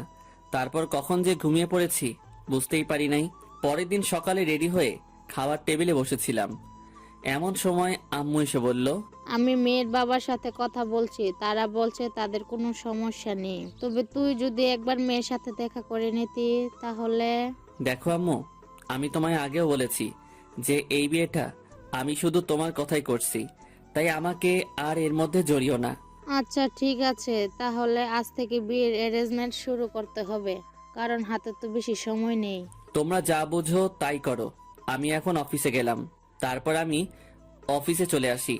তারপর কখন যে ঘুমিয়ে পড়েছি বুঝতেই পারি নাই। পরের দিন সকালে রেডি হয়ে খাওয়ার টেবিলে বসেছিলাম, এমন সময় আম্মু এসে বলল, আমি মেয়ের বাবার সাথে কথা বলছি, তারা বলছে তাদের কোনো সমস্যা নেই, তবে তুই যদি একবার মেয়ের সাথে দেখা করে নিতি তাহলে। দেখো আম্মু, আমি তোমায় আগেও বলেছি যে এই বিয়েটা আমি শুধু তোমার কথাই করছি, তাই আমাকে আর এর মধ্যে জড়িও না। আচ্ছা ঠিক আছে, তাহলে আজ থেকে বিয়ের অ্যারেঞ্জমেন্ট শুরু করতে হবে, কারণ হাতে তো বেশি সময় নেই। তোমরা যা বোঝো তাই করো। আমি এখন অফিসে গেলাম। তারপর আমি অফিসে চলে আসি।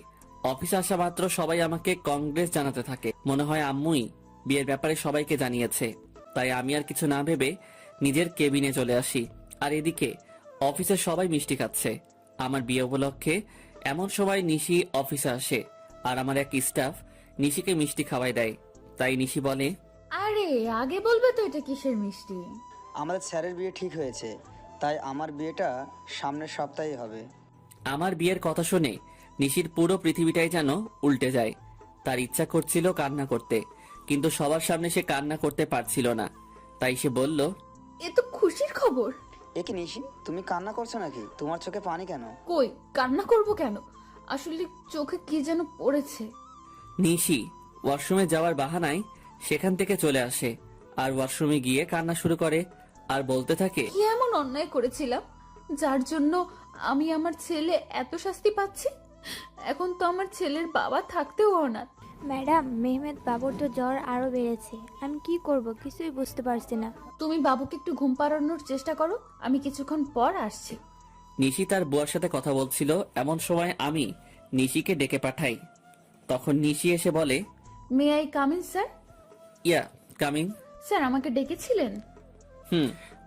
অফিসে আসা মাত্র সবাই আমাকে কংগ্রেস জানাতে থাকে। মনে হয় আম্মুই বিয়ের ব্যাপারে সবাইকে জানিয়েছে। তাই আমি আর কিছু না ভেবে নিজের কেবিনে চলে আসি। আর এদিকে অফিসে সবাই মিষ্টি খাচ্ছে আমার বিয়ে উপলক্ষে। এমন সময় নিশি অফিসে আসে আর আমার এক স্টাফ নিশিকে মিষ্টি খাওয়াই দেয়। তাই নিশি বলে, আরে আগে বলবে তো এটা কিসের মিষ্টি? আমাদের স্যারের বিয়ে ঠিক হয়েছে, তাই আমার বিয়েটা সামনের সপ্তাহেই হবে। আমার বিয়ের কথা শুনে নিশির পুরো পৃথিবীটাই যেন উল্টে যায়। তার ইচ্ছা করছিল কান্না করতে, কিন্তু সবার সামনে সে কান্না করতে পারছিল না। তাই সে বলল, এ তো খুশির খবর। এ কি নিশি, তুমি কান্না করছো নাকি? তোমার চোখে পানি কেন? কই, কান্না করব কেন? আসলে চোখে কি যেন পড়েছে। নিশি ওয়াশরুমে যাওয়ার বাহানায় সেখান থেকে চলে আসে আর ওয়াশরুমে গিয়ে কান্না শুরু করে আর বলতে থাকে, কি এমন অন্যায় করেছিলাম যার জন্য আমি আমার ছেলে এত শাস্তি পাচ্ছি? এখন তো আমার ছেলের বাবা থাকতেও অনাথ। ম্যাডাম, মেহমেদ বাবুর তো জ্বর আরো বেড়েছে। আমি কি করব কিছুই বুঝতে পারছি না। তুমি বাবুকে একটু ঘুম পাড়ানোর চেষ্টা করো, আমি কিছুক্ষণ পর আসছি। নিশি তার বুয়ার সাথে কথা বলছিল। এমন সময় আমি নিশিকে ডেকে পাঠাই। তখন নিশি এসে বলে, may I come in sir? Yeah, coming. Sir আমাকে ডেকেছিলেন?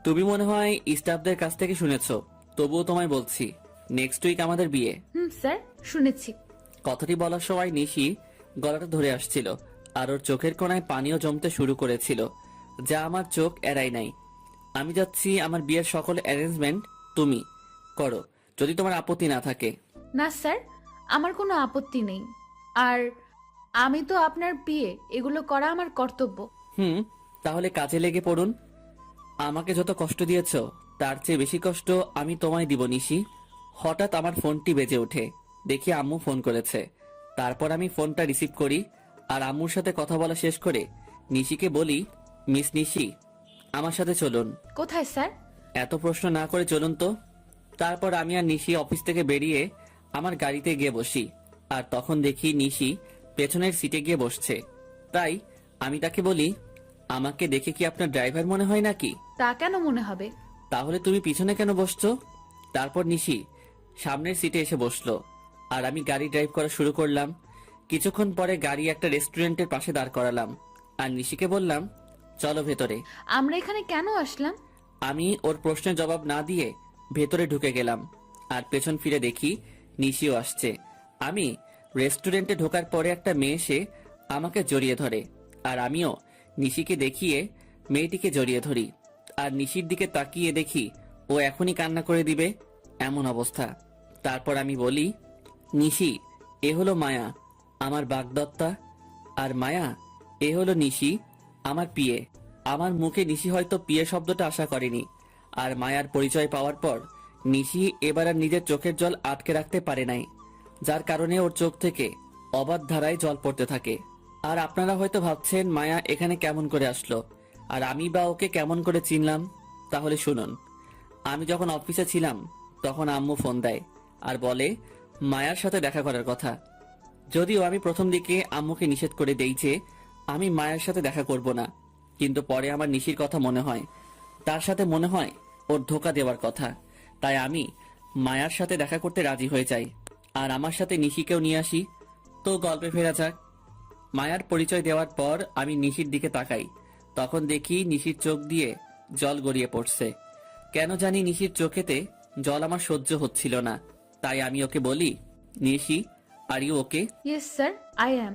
তুমি মনে হয় স্টাফদের কাছ থেকে শুনেছো, তবুও তোমায় বলছি, নেক্সট উইক আমাদের বিয়ে। স্যার শুনেছি। কথাটি বলার সময় নিশি গলাটা ধরে আসছিল আর ওর চোখের কোণায় পানিও জমতে শুরু করেছিল, যা আমার চোখ এড়াই নাই। আমি যাচ্ছি, আমার বিয়ের সকল অ্যারেঞ্জমেন্ট তুমি করো, যদি তোমার আপত্তি না থাকে। না স্যার, আমার কোনো আপত্তি নেই। আর আমি তো আপনার বিয়ে, এগুলো করা আমার কর্তব্য। তাহলে কাজে লেগে পড়ুন। আমাকে যত কষ্ট দিয়েছ তার চেয়ে বেশি কষ্ট আমি তোমায় দিব নিশি। হঠাৎ আমার ফোনটি বেজে ওঠে, দেখি আম্মু ফোন করেছে। তারপর আমি ফোনটা রিসিভ করি আর আম্মুর সাথে কথা বলা শেষ করে নিশিকে বলি, মিস নিশি, আমার সাথে চলুন। কোথায় স্যার? এত প্রশ্ন না করে চলুন তো। তারপর আমি আর নিশি অফিস থেকে বেরিয়ে আমার গাড়িতে গিয়ে বসি। আর তখন দেখি নিশি পেছনের সিটে গিয়ে বসছে। তাই আমি তাকে বলি, আমাকে দেখে কি আপনার ড্রাইভার মনে হয় নাকি? তা কেন মনে হবে? তাহলে তুমি পিছনে কেন বসছো? তারপর নিশি সামনের সিটে এসে বসলো আর আমি গাড়ি ড্রাইভ করা শুরু করলাম। কিছুক্ষণ পরে গাড়ি একটা রেস্টুরেন্টের পাশে দাঁড় করালাম আর নিশিকে বললাম, চলো ভেতরে। আমরা এখানে কেন আসলাম? আমি ওর প্রশ্নের জবাব না দিয়ে ভেতরে ঢুকে গেলাম আর পেছন ফিরে দেখি নিশিও আসছে। আমি রেস্টুরেন্টে ঢোকার পরে একটা মেয়ে এসে আমাকে জড়িয়ে ধরে আর আমিও নিশিকে দেখিয়ে মেয়েটিকে জড়িয়ে ধরি। আর নিশির দিকে তাকিয়ে দেখি ও এখনই কান্না করে দিবে এমন অবস্থা। তারপর আমি বলি, নিশি, এ হলো মায়া, আমার বাগদত্তা। আর মায়া, এ হলো নিশি, আমার পিয়ে। আমার মুখে নিশি হয়তো পিয়ে শব্দটা আশা করেনি। আর মায়ার পরিচয় পাওয়ার পর নিশি এবার আর নিজের চোখের জল আটকে রাখতে পারে নাই, যার কারণে ওর চোখ থেকে অবাধ ধারায় জল পড়তে থাকে। আর আপনারা হয়তো ভাবছেন মায়া এখানে কেমন করে আসলো আর আমি বা ওকে কেমন করে চিনলাম। তাহলে শুনুন, আমি যখন অফিসে ছিলাম তখন আম্মু ফোন দেয় আর বলে মায়ার সাথে দেখা করার কথা। যদিও আমি প্রথম দিকে আম্মুকে নিষেধ করে দেই যে আমি মায়ের সাথে দেখা করব না, কিন্তু পরে আমার নিশির কথা মনে হয়, তার সাথে মনে হয় ওর ধোকা দেওয়ার কথা। তাই আমি মায়ার সাথে দেখা করতে রাজি হয়ে যাই আর আমার সাথে নিশিকেও নিয়ে আসি। তো গল্পে ফেরা যাক। মায়ার পরিচয় দেওয়ার পর আমি নিশির দিকে তাকাই, তখন দেখি নিশির চোখ দিয়ে জল গড়িয়ে পড়ছে। কেন জানি নিশির চোখেতে জল আমার সহ্য হচ্ছিল না। তাই আমি ওকে বলি, Nishi, are you okay? Yes sir, I am.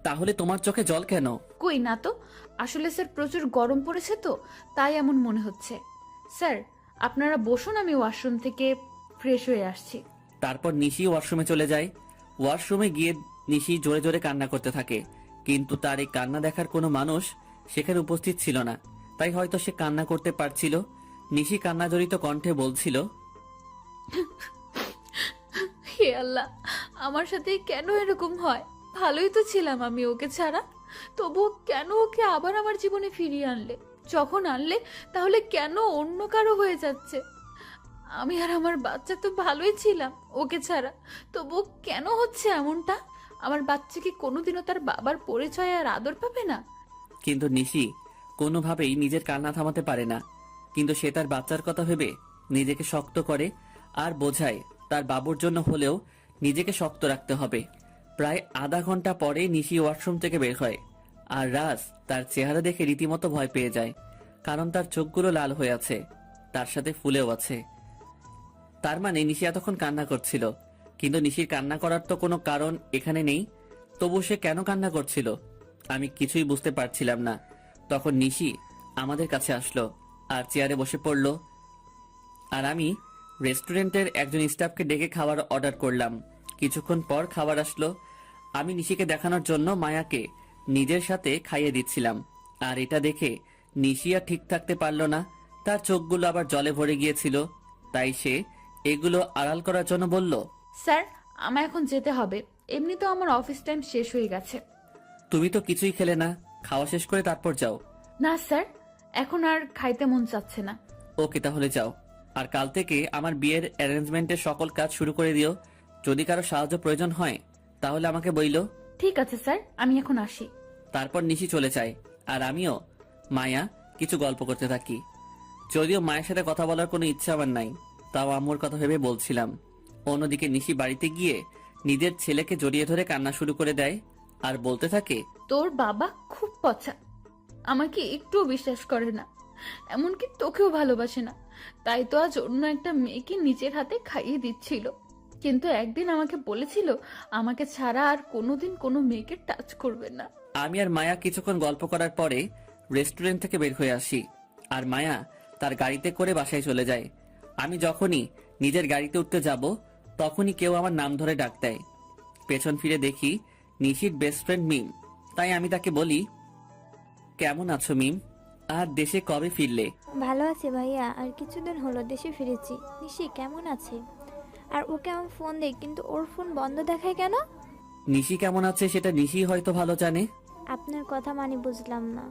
তাহলে তোমার চোখে জল কেন? কই না তো, আসলে স্যার প্রচুর গরম পড়েছে তো, তাই এমন মনে হচ্ছে। স্যার আপনারা বসুন, আমি ওয়াশরুম থেকে ফ্রেশ হয়ে আসছি। তারপর নিশি ওয়াশরুমে চলে যায়। ওয়াশরুমে গিয়ে নিশি জোরে জোরে কান্না করতে থাকে, কিন্তু তার এই কান্না দেখার কোনো মানুষ সেখানে উপস্থিত ছিল না। তাই হয়তো সে কান্না করতে পারছিল। নিশি কান্না জড়িত কণ্ঠে বলছিল, হে আল্লাহ, আমার সাথে কেন এরকম হয়? ভালোই তো ছিলাম আমি ওকে ছাড়া, তবুও কেন ওকে আবার আমার জীবনে ফিরিয়ে আনলে? যখন আনলে তাহলে কেন অন্য কারো হয়ে যাচ্ছে? আমি আর আমার বাচ্চা তো ভালোই ছিলাম ওকে ছাড়া, তবুও কেন হচ্ছে এমনটা? আমার বাচ্চা কি কোনোদিনও তার বাবার পরিচয় আর আদর পাবে না? কিন্তু নিশি কোনোভাবেই নিজের কান্না থামাতে পারে না। কিন্তু সে তার বাচ্চার কথা ভেবে নিজেকে শক্ত করে আর বোঝায় তার বাবুর জন্য হলেও নিজেকে শক্ত রাখতে হবে। প্রায় আধা ঘন্টা পরে নিশি ওয়াশরুম থেকে বের হয় আর রাজ তার চেহারা দেখে রীতিমতো ভয় পেয়ে যায়, কারণ তার চোখগুলো লাল হয়ে আছে, তার সাথে ফুলেও আছে। তার মানে নিশি এতক্ষণ কান্না করছিল, কিন্তু নিশির কান্না করার তো কোনো কারণ এখানে নেই। তবু সে কেন কান্না করছিল আমি কিছুই বুঝতে পারছিলাম না। তখন নিশি আমাদের কাছে আসলো আর চেয়ারে বসে পড়ল। আর আমি রেস্টুরেন্টের একজন স্টাফকে ডেকে খাবার অর্ডার করলাম। কিছুক্ষণ পর খাবার আসলো। আমি নিশিকে দেখানোর জন্য মায়াকে নিজের সাথে খাইয়ে দিচ্ছিলাম। আর এটা দেখে নিশি আর ঠিক থাকতে পারলো না, তার চোখগুলো আবার জলে ভরে গিয়েছিল। তাই সে এগুলো আড়াল করার জন্য বলল, স্যার আমায় এখন যেতে হবে, এমনি তো আমার অফিস টাইম শেষ হয়ে গেছে। তুমি তো কিছুই খেলে না, খাওয়া শেষ করে তারপর যাও। না স্যার, এখন আর খাইতে মন চাচ্ছে না। ওকে, তাহলে যাও। আর কাল থেকে আমার বিয়ের অ্যারেঞ্জমেন্টের সকল কাজ শুরু করে দিও। যদি কারো সাহায্য প্রয়োজন হয় তাহলে আমাকে বইলো। ঠিক আছে স্যার, আমি এখন আসি। তারপর নিশি চলে যায় আর আমিও মায়া কিছু গল্প করতে থাকি। যদিও মায়ের সাথে কথা বলার কোনো ইচ্ছা আমার নাই, তাও আম্মুর কথা ভেবে বলছিলাম। অন্যদিকে নিশি বাড়িতে গিয়ে নিজের ছেলেকে জড়িয়ে ধরে কান্না শুরু করে দেয় আর বলতে থাকে, তোর বাবা খুব পচা, আমাকে একটুও বিশ্বাস করে না, এমনকি তোকেও ভালোবাসে না। তাই তো আজ অন্য একটা মেয়েকে নিজের হাতে খাইয়ে দিচ্ছিল, কিন্তু একদিন আমাকে বলেছিল আমাকে ছাড়া আর কোনোদিন কোনো মেয়েকে টাচ করবে না। আমি আর মায়া কিছুক্ষণ গল্প করার পরে রেস্টুরেন্ট থেকে বের হয়ে আসি আর মায়া তার গাড়িতে করে বাসায় চলে যায়। আমি যখনই নিজের গাড়িতে উঠতে যাব তখনই কেউ আমার নাম ধরে ডাক দেয়। পেছন ফিরে দেখি নিশির বেস্ট ফ্রেন্ড মিম। তাই আমি তাকে বলি, কেমন আছো মিম, আর দেশে কবে ফিরলে? ভালো আছি ভাইয়া, আর কিছুদিন হলো দেশে ফিরেছি। নিশি কেমন আছে? আর ওকে আমি ফোন দিই, কিন্তু ওর ফোন বন্ধ দেখায় কেন? নিশি কেমন আছে সেটা নিশি হয়তো ভালো জানে। আপনার কথা মানে বুঝলাম না।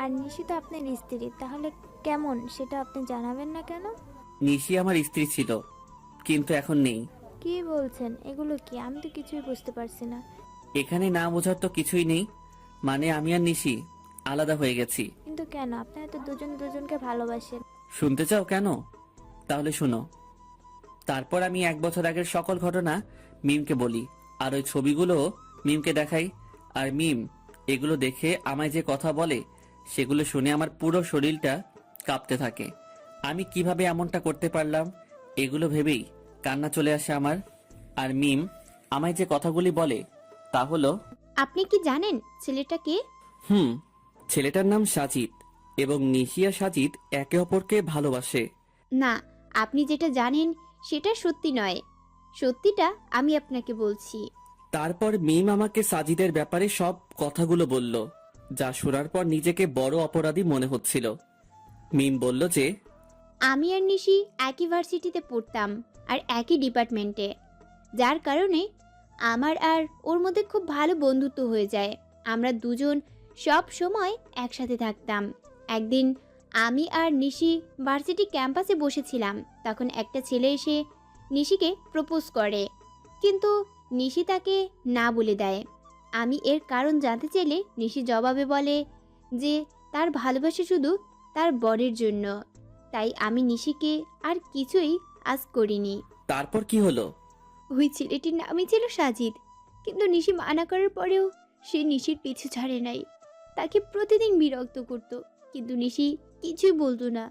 আর নিশি তো আপনার স্ত্রী, তাহলে কেমন সেটা আপনি জানাবেন না কেন? নিশি আমার স্ত্রী ছিল, কিন্তু এখন নেই। কি বলছেন এগুলো? কি আমি তো কিছুই বুঝতে পারছি না। এখানে না বোঝার তো কিছুই নেই, মানে আমি আর নিশি আলাদা হয়ে গেছি। কিন্তু কেন? আপনারা তো দুজন দুজনকে ভালোবাসেন। শুনতে চাও কেন? তাহলে শুনো। তারপর আমি 1 বছর আগের সকল ঘটনা মিমকে বলি, আর ওই ছবিগুলো মিমকে দেখাই। আর মিম এগুলো দেখে আমায় যে কথা বলে সেগুলো শুনে আমার পুরো শরীরটা কাঁপতে থাকে। আমি কিভাবে এমনটা করতে পারলাম এগুলো ভেবেই কান্না চলে আসে আমার। আর মিম আমায় যে কথাগুলি বলে তা হলো, আপনি কি জানেন ছেলেটা কে? ছেলেটার নাম সাজিদ, এবং নিশি আর সাজিদ একে অপরকে ভালোবাসে। না, আপনি যেটা জানেন সেটা সত্যি নয়। সত্যিটা আমি আপনাকে বলছি। তারপর মিম আমাকে সাজিদের ব্যাপারে সব কথাগুলো বলল, যা শোনার পর নিজেকে বড় অপরাধী মনে হচ্ছিল। মিম বলল যে আমি আর নিশি একই ভার্সিটিতে পড়তাম আর একই ডিপার্টমেন্টে, যার কারণে আমার আর ওর মধ্যে খুব ভালো বন্ধুত্ব হয়ে যায়। আমরা দুজন সব সময় একসাথে থাকতাম। একদিন আমি আর নিশি ভার্সিটি ক্যাম্পাসে বসেছিলাম, তখন একটা ছেলে এসে নিশিকে প্রপোজ করে, কিন্তু নিশি তাকে না বলে দেয়। আমি এর কারণ জানতে চাইলে নিশি জবাবে বলে যে তার ভালোবাসা শুধু তার বরের জন্য। তাই আমি নিশিকে আর কিছুই আজ করিনি। তারপর কি হলো? ওই ছেলেটির নামই ছিল সাজিদ, কিন্তু নিশি মানা করার পরেও সে নিশির পিছু ছাড়ে নাই। তাকে প্রতিদিন বিরক্ত করত, কিন্তু নিশি কিছুই বলতো না।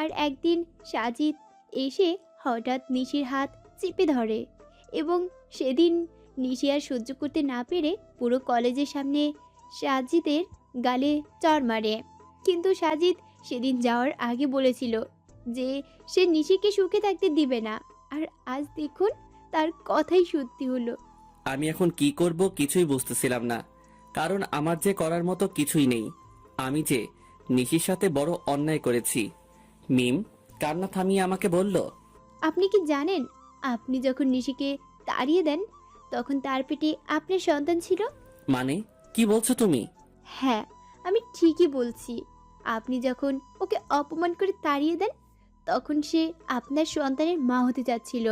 আর একদিন সাজিদ এসে হঠাৎ নিশির হাত চেপে ধরে, এবং সেদিন নিশি আর সহ্য করতে না পেরে পুরো কলেজের সামনে সাজিদের গালে চড় মারে। কিন্তু সাজিদ সেদিন যাওয়ার আগে বলেছিল যে সে নিশিকে সুখে থাকতে দিবে না, আর আজ দেখুন তার কথাই সত্যি হলো। আমি এখন কি করব কিছুই বুঝতেছিলাম না, কারণ আমার যে করার মতো কিছুই নেই। আমি যে নিশির সাথে বড় অন্যায় করেছি। মিম কান্না থামিয়ে আমাকে বলল, আপনি কি জানেন, আপনি যখন নিশিকে তাড়িয়ে দেন তখন তার পেটে আপনার সন্তান ছিল? মানে কি বলছো তুমি? হ্যাঁ, আমি ঠিকই বলছি। আপনি যখন ওকে অপমান করে তাড়িয়ে দেন তখন সে আপনার সন্তানের মা হতে যাচ্ছিল।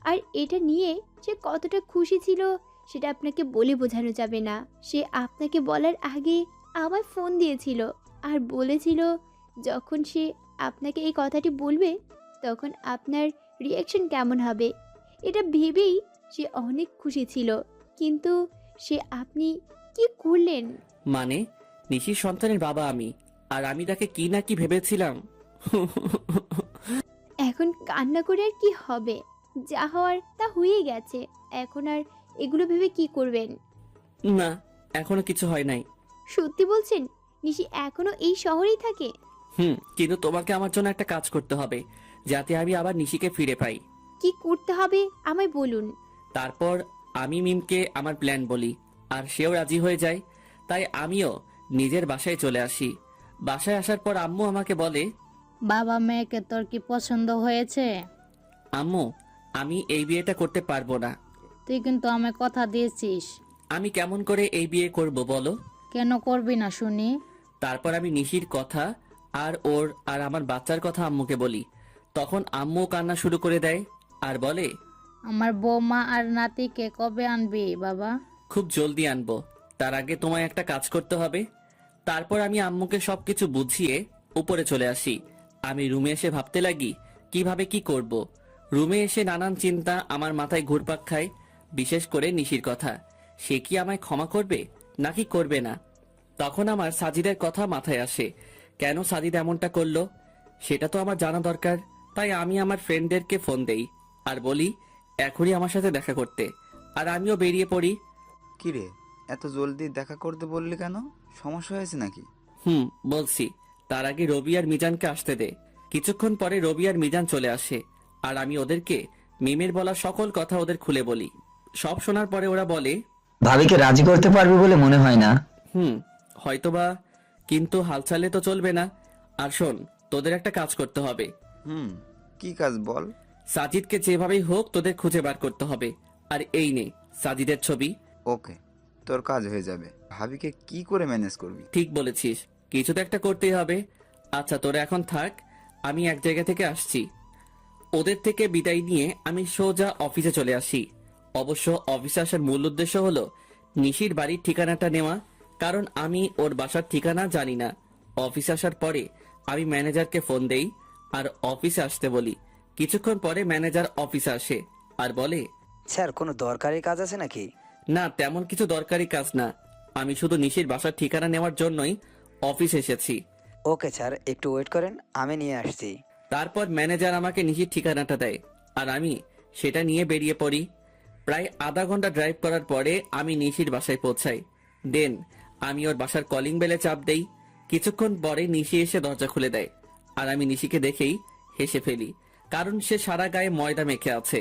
আর এটা নিয়ে সে কতটা খুশি ছিল সেটা আপনাকে বলে বোঝানো যাবে না। সে আপনাকে বলার আগে আমায় ফোন দিয়েছিল আর বলেছিল যখন সে আপনাকে এই কথাটি বলবে তখন আপনার রিয়াকশন কেমন হবে। এটা ভেবেই সে অনেক খুশি ছিল, কিন্তু সে আপনি কি করলেন? মানে নিশির সন্তানের বাবা আমি, আর আমি তাকে কি না কি ভেবেছিলাম। এখন কান্না করে আর কি হবে? যা হওয়ার তা হয়ে গেছে। এখন আর এগুলো ভেবে কি করবেন? না, এখনো কিছু হয় নাই। সত্যি বলছেন? নিশি এখনো এই শহরেই থাকে? কিন্তু তোমাকে আমার জন্য একটা কাজ করতে হবে, যাতে আমি আবার নিশিকে ফিরে পাই। কি করতে হবে আমায় বলুন। তারপর আমি মিমকে আমার প্ল্যান বলি, আর সেও রাজি হয়ে যায়। তাই আমিও নিজের বাসায় চলে আসি। বাসায় আসার পর আম্মু আমাকে বলে, বাবা মেয়েকে তোর কি পছন্দ হয়েছে? আম্মু আমি এই বিয়েটা করতে পারবো না। তুই কিন্তু আমায় কথা দিয়েছিস। আমি কেমন করে এই বিয়ে করব বলো? কেন করবি না শুনি? তারপর আমি নিশির কথা আর ওর আর আমার বাচ্চার কথা আম্মুকে বলি। তখন আম্মু কান্না শুরু করে দেয় আর বলে, আমার বৌমা আর নাতিকে কবে আনবি বাবা? খুব জলদি আনবো, তার আগে তোমায় একটা কাজ করতে হবে। তারপর আমি আম্মুকে সবকিছু বুঝিয়ে উপরে চলে আসি। আমি রুমে এসে ভাবতে লাগি কিভাবে কি করব। রুমে এসে নানান চিন্তা আমার মাথায় ঘুরপাক খায়, বিশেষ করে নিশির কথা। সে কি আমায় ক্ষমা করবে নাকি করবে না? তখন আমার সাজিদের কথা মাথায় আসে। কেন সাজিদ এমনটা করলো সেটা তো আমার জানা দরকার। তাই আমি আমার ফ্রেন্ডদেরকে ফোন দেই আর বলি এখনই আমার সাথে দেখা করতে, আর আমিও বেরিয়ে পড়ি। কিরে, এত জলদি দেখা করতে বললি কেন? সমস্যা হয়েছে নাকি? বলছি। তার আগে রবি আর মিজানকে আসতে দে। কিছুক্ষণ পরে রবি আর মিজান চলে আসে, আর আমি ওদেরকে মিমের বলা সকল কথা ওদের খুলে বলি। সব শোনার পরে ওরা বলে, ভাবিকে রাজি করতে পারবি বলে মনে হয় না। হয়তোবা, কিন্তু হালচালে তো চলবে না। আর শোন, তোদের একটা কাজ করতে হবে। কি কাজ বল? সাজিদকে যেভাবেই হোক তোদের খুঁজে বার করতে হবে। আর এই নে সাজিদের ছবি। ওকে, তোর কাজ হয়ে যাবে। ভাবিকে কি করে ম্যানেজ করবি? ঠিক বলেছিস, কিছু তো একটা করতেই হবে। আচ্ছা তোরা এখন থাক, আমি এক জায়গা থেকে আসছি। ওদের থেকে বিদায় নিয়ে আমি সোজা অফিসে চলে আসি। অবশ্য অফিসে আসার মূল উদ্দেশ্য হলো নিশির বাড়ির ঠিকানাটা নেওয়া, কারণ আমি ওর বাসার ঠিকানা জানি না। অফিসে আসার পরে আমি ম্যানেজারকে ফোন দেই আর অফিসে আসতে বলি। কিছুক্ষণ পরে ম্যানেজার অফিসে আসে আর বলে, স্যার কোনো দরকারি কাজ আছে নাকি? না তেমন কিছু দরকারি কাজ না, আমি শুধু নিশির বাসার ঠিকানা নেওয়ার জন্যই অফিসে এসেছি। ওকে স্যার, একটু ওয়েট করেন, আমি নিয়ে আসছি। তারপর ম্যানেজার আমাকে নিশির ঠিকানাটা দেয় আর আমি সেটা নিয়ে বেরিয়ে পড়ি। প্রায় আধা ঘন্টা ড্রাইভ করার পরে আমি নিশির বাসায় পৌঁছাই। দেন আমি ওর বাসার কলিং বেলে চাপ দেই। কিছুক্ষণ পরে নিশি এসে দরজা খুলে দেয় আর আমি নিশিকে দেখেই হেসে ফেলি, কারণ সে সারা গায়ে ময়দা মেখে আছে।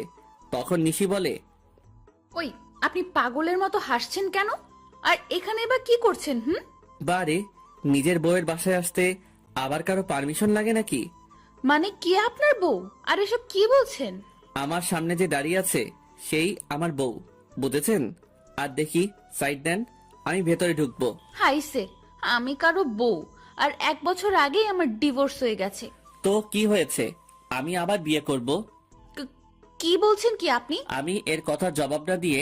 তখন নিশি বলে, ওই আপনি পাগলের মতো হাসছেন কেন? আর এখানে বা কি করছেন? বারে নিজের বউয়ের বাসায় আসতে আবার কারো পারমিশন লাগে নাকি? মানে কি আপনার বউ? আর এসব কি বলছেন? আমার সামনে যে দাঁড়িয়ে আছে সেই আমার বউ, বুঝেছেন? আর দেখি সাইড দেন, আমি ভেতরে ঢুকবো। হাইসে, আমি কারো বউ, আর 1 বছর আগেই আমার ডিভোর্স হয়ে গেছে। তো কি হয়েছে, আমি আবার বিয়ে করব। কি বলছেন কি আপনি? আমি এর কথার জবাব না দিয়ে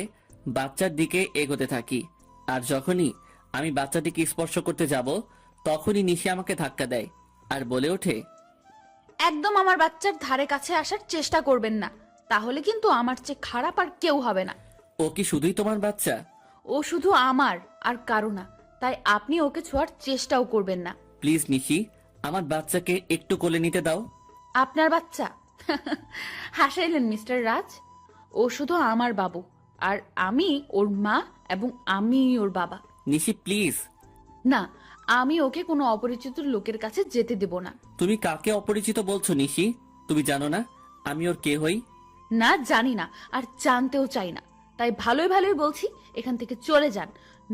বাচ্চার দিকে এগোতে থাকি, আর যখনই আমি বাচ্চাটিকে স্পর্শ করতে যাব তখনই নিশি আমাকে ধাক্কা দেয় আর বলে ওঠে, একদম আমার বাচ্চার ধারে কাছে আসার চেষ্টা করবেন না, তাহলে কিন্তু আমার চেয়ে খারাপ আর কেউ হবে না। ও কি শুধুই তোমার বাচ্চা? ও শুধু আমার আর কারো না, তাই আপনি ওকে ছোঁয়ার চেষ্টাও করবেন না। প্লিজ নিশি, আমার বাচ্চাকে একটু কোলে নিতে দাও। আপনার বাচ্চা? হাসাইলেন মিস্টার রাজ। ও শুধু আমার বাবু, আর আমি ওর মা, এবং আমি ওর বাবা। নিশি প্লিজ। না, আমি ওকে কোনো অপরিচিত লোকের কাছে যেতে দেব না। তুমি কাকে অপরিচিত বলছো নিশি? তুমি জানো না আমি ওর কে হই? না, জানি না, আর জানতেও চাই না। তাই ভালোই ভালোই বলছি, এখান থেকে চলে যান,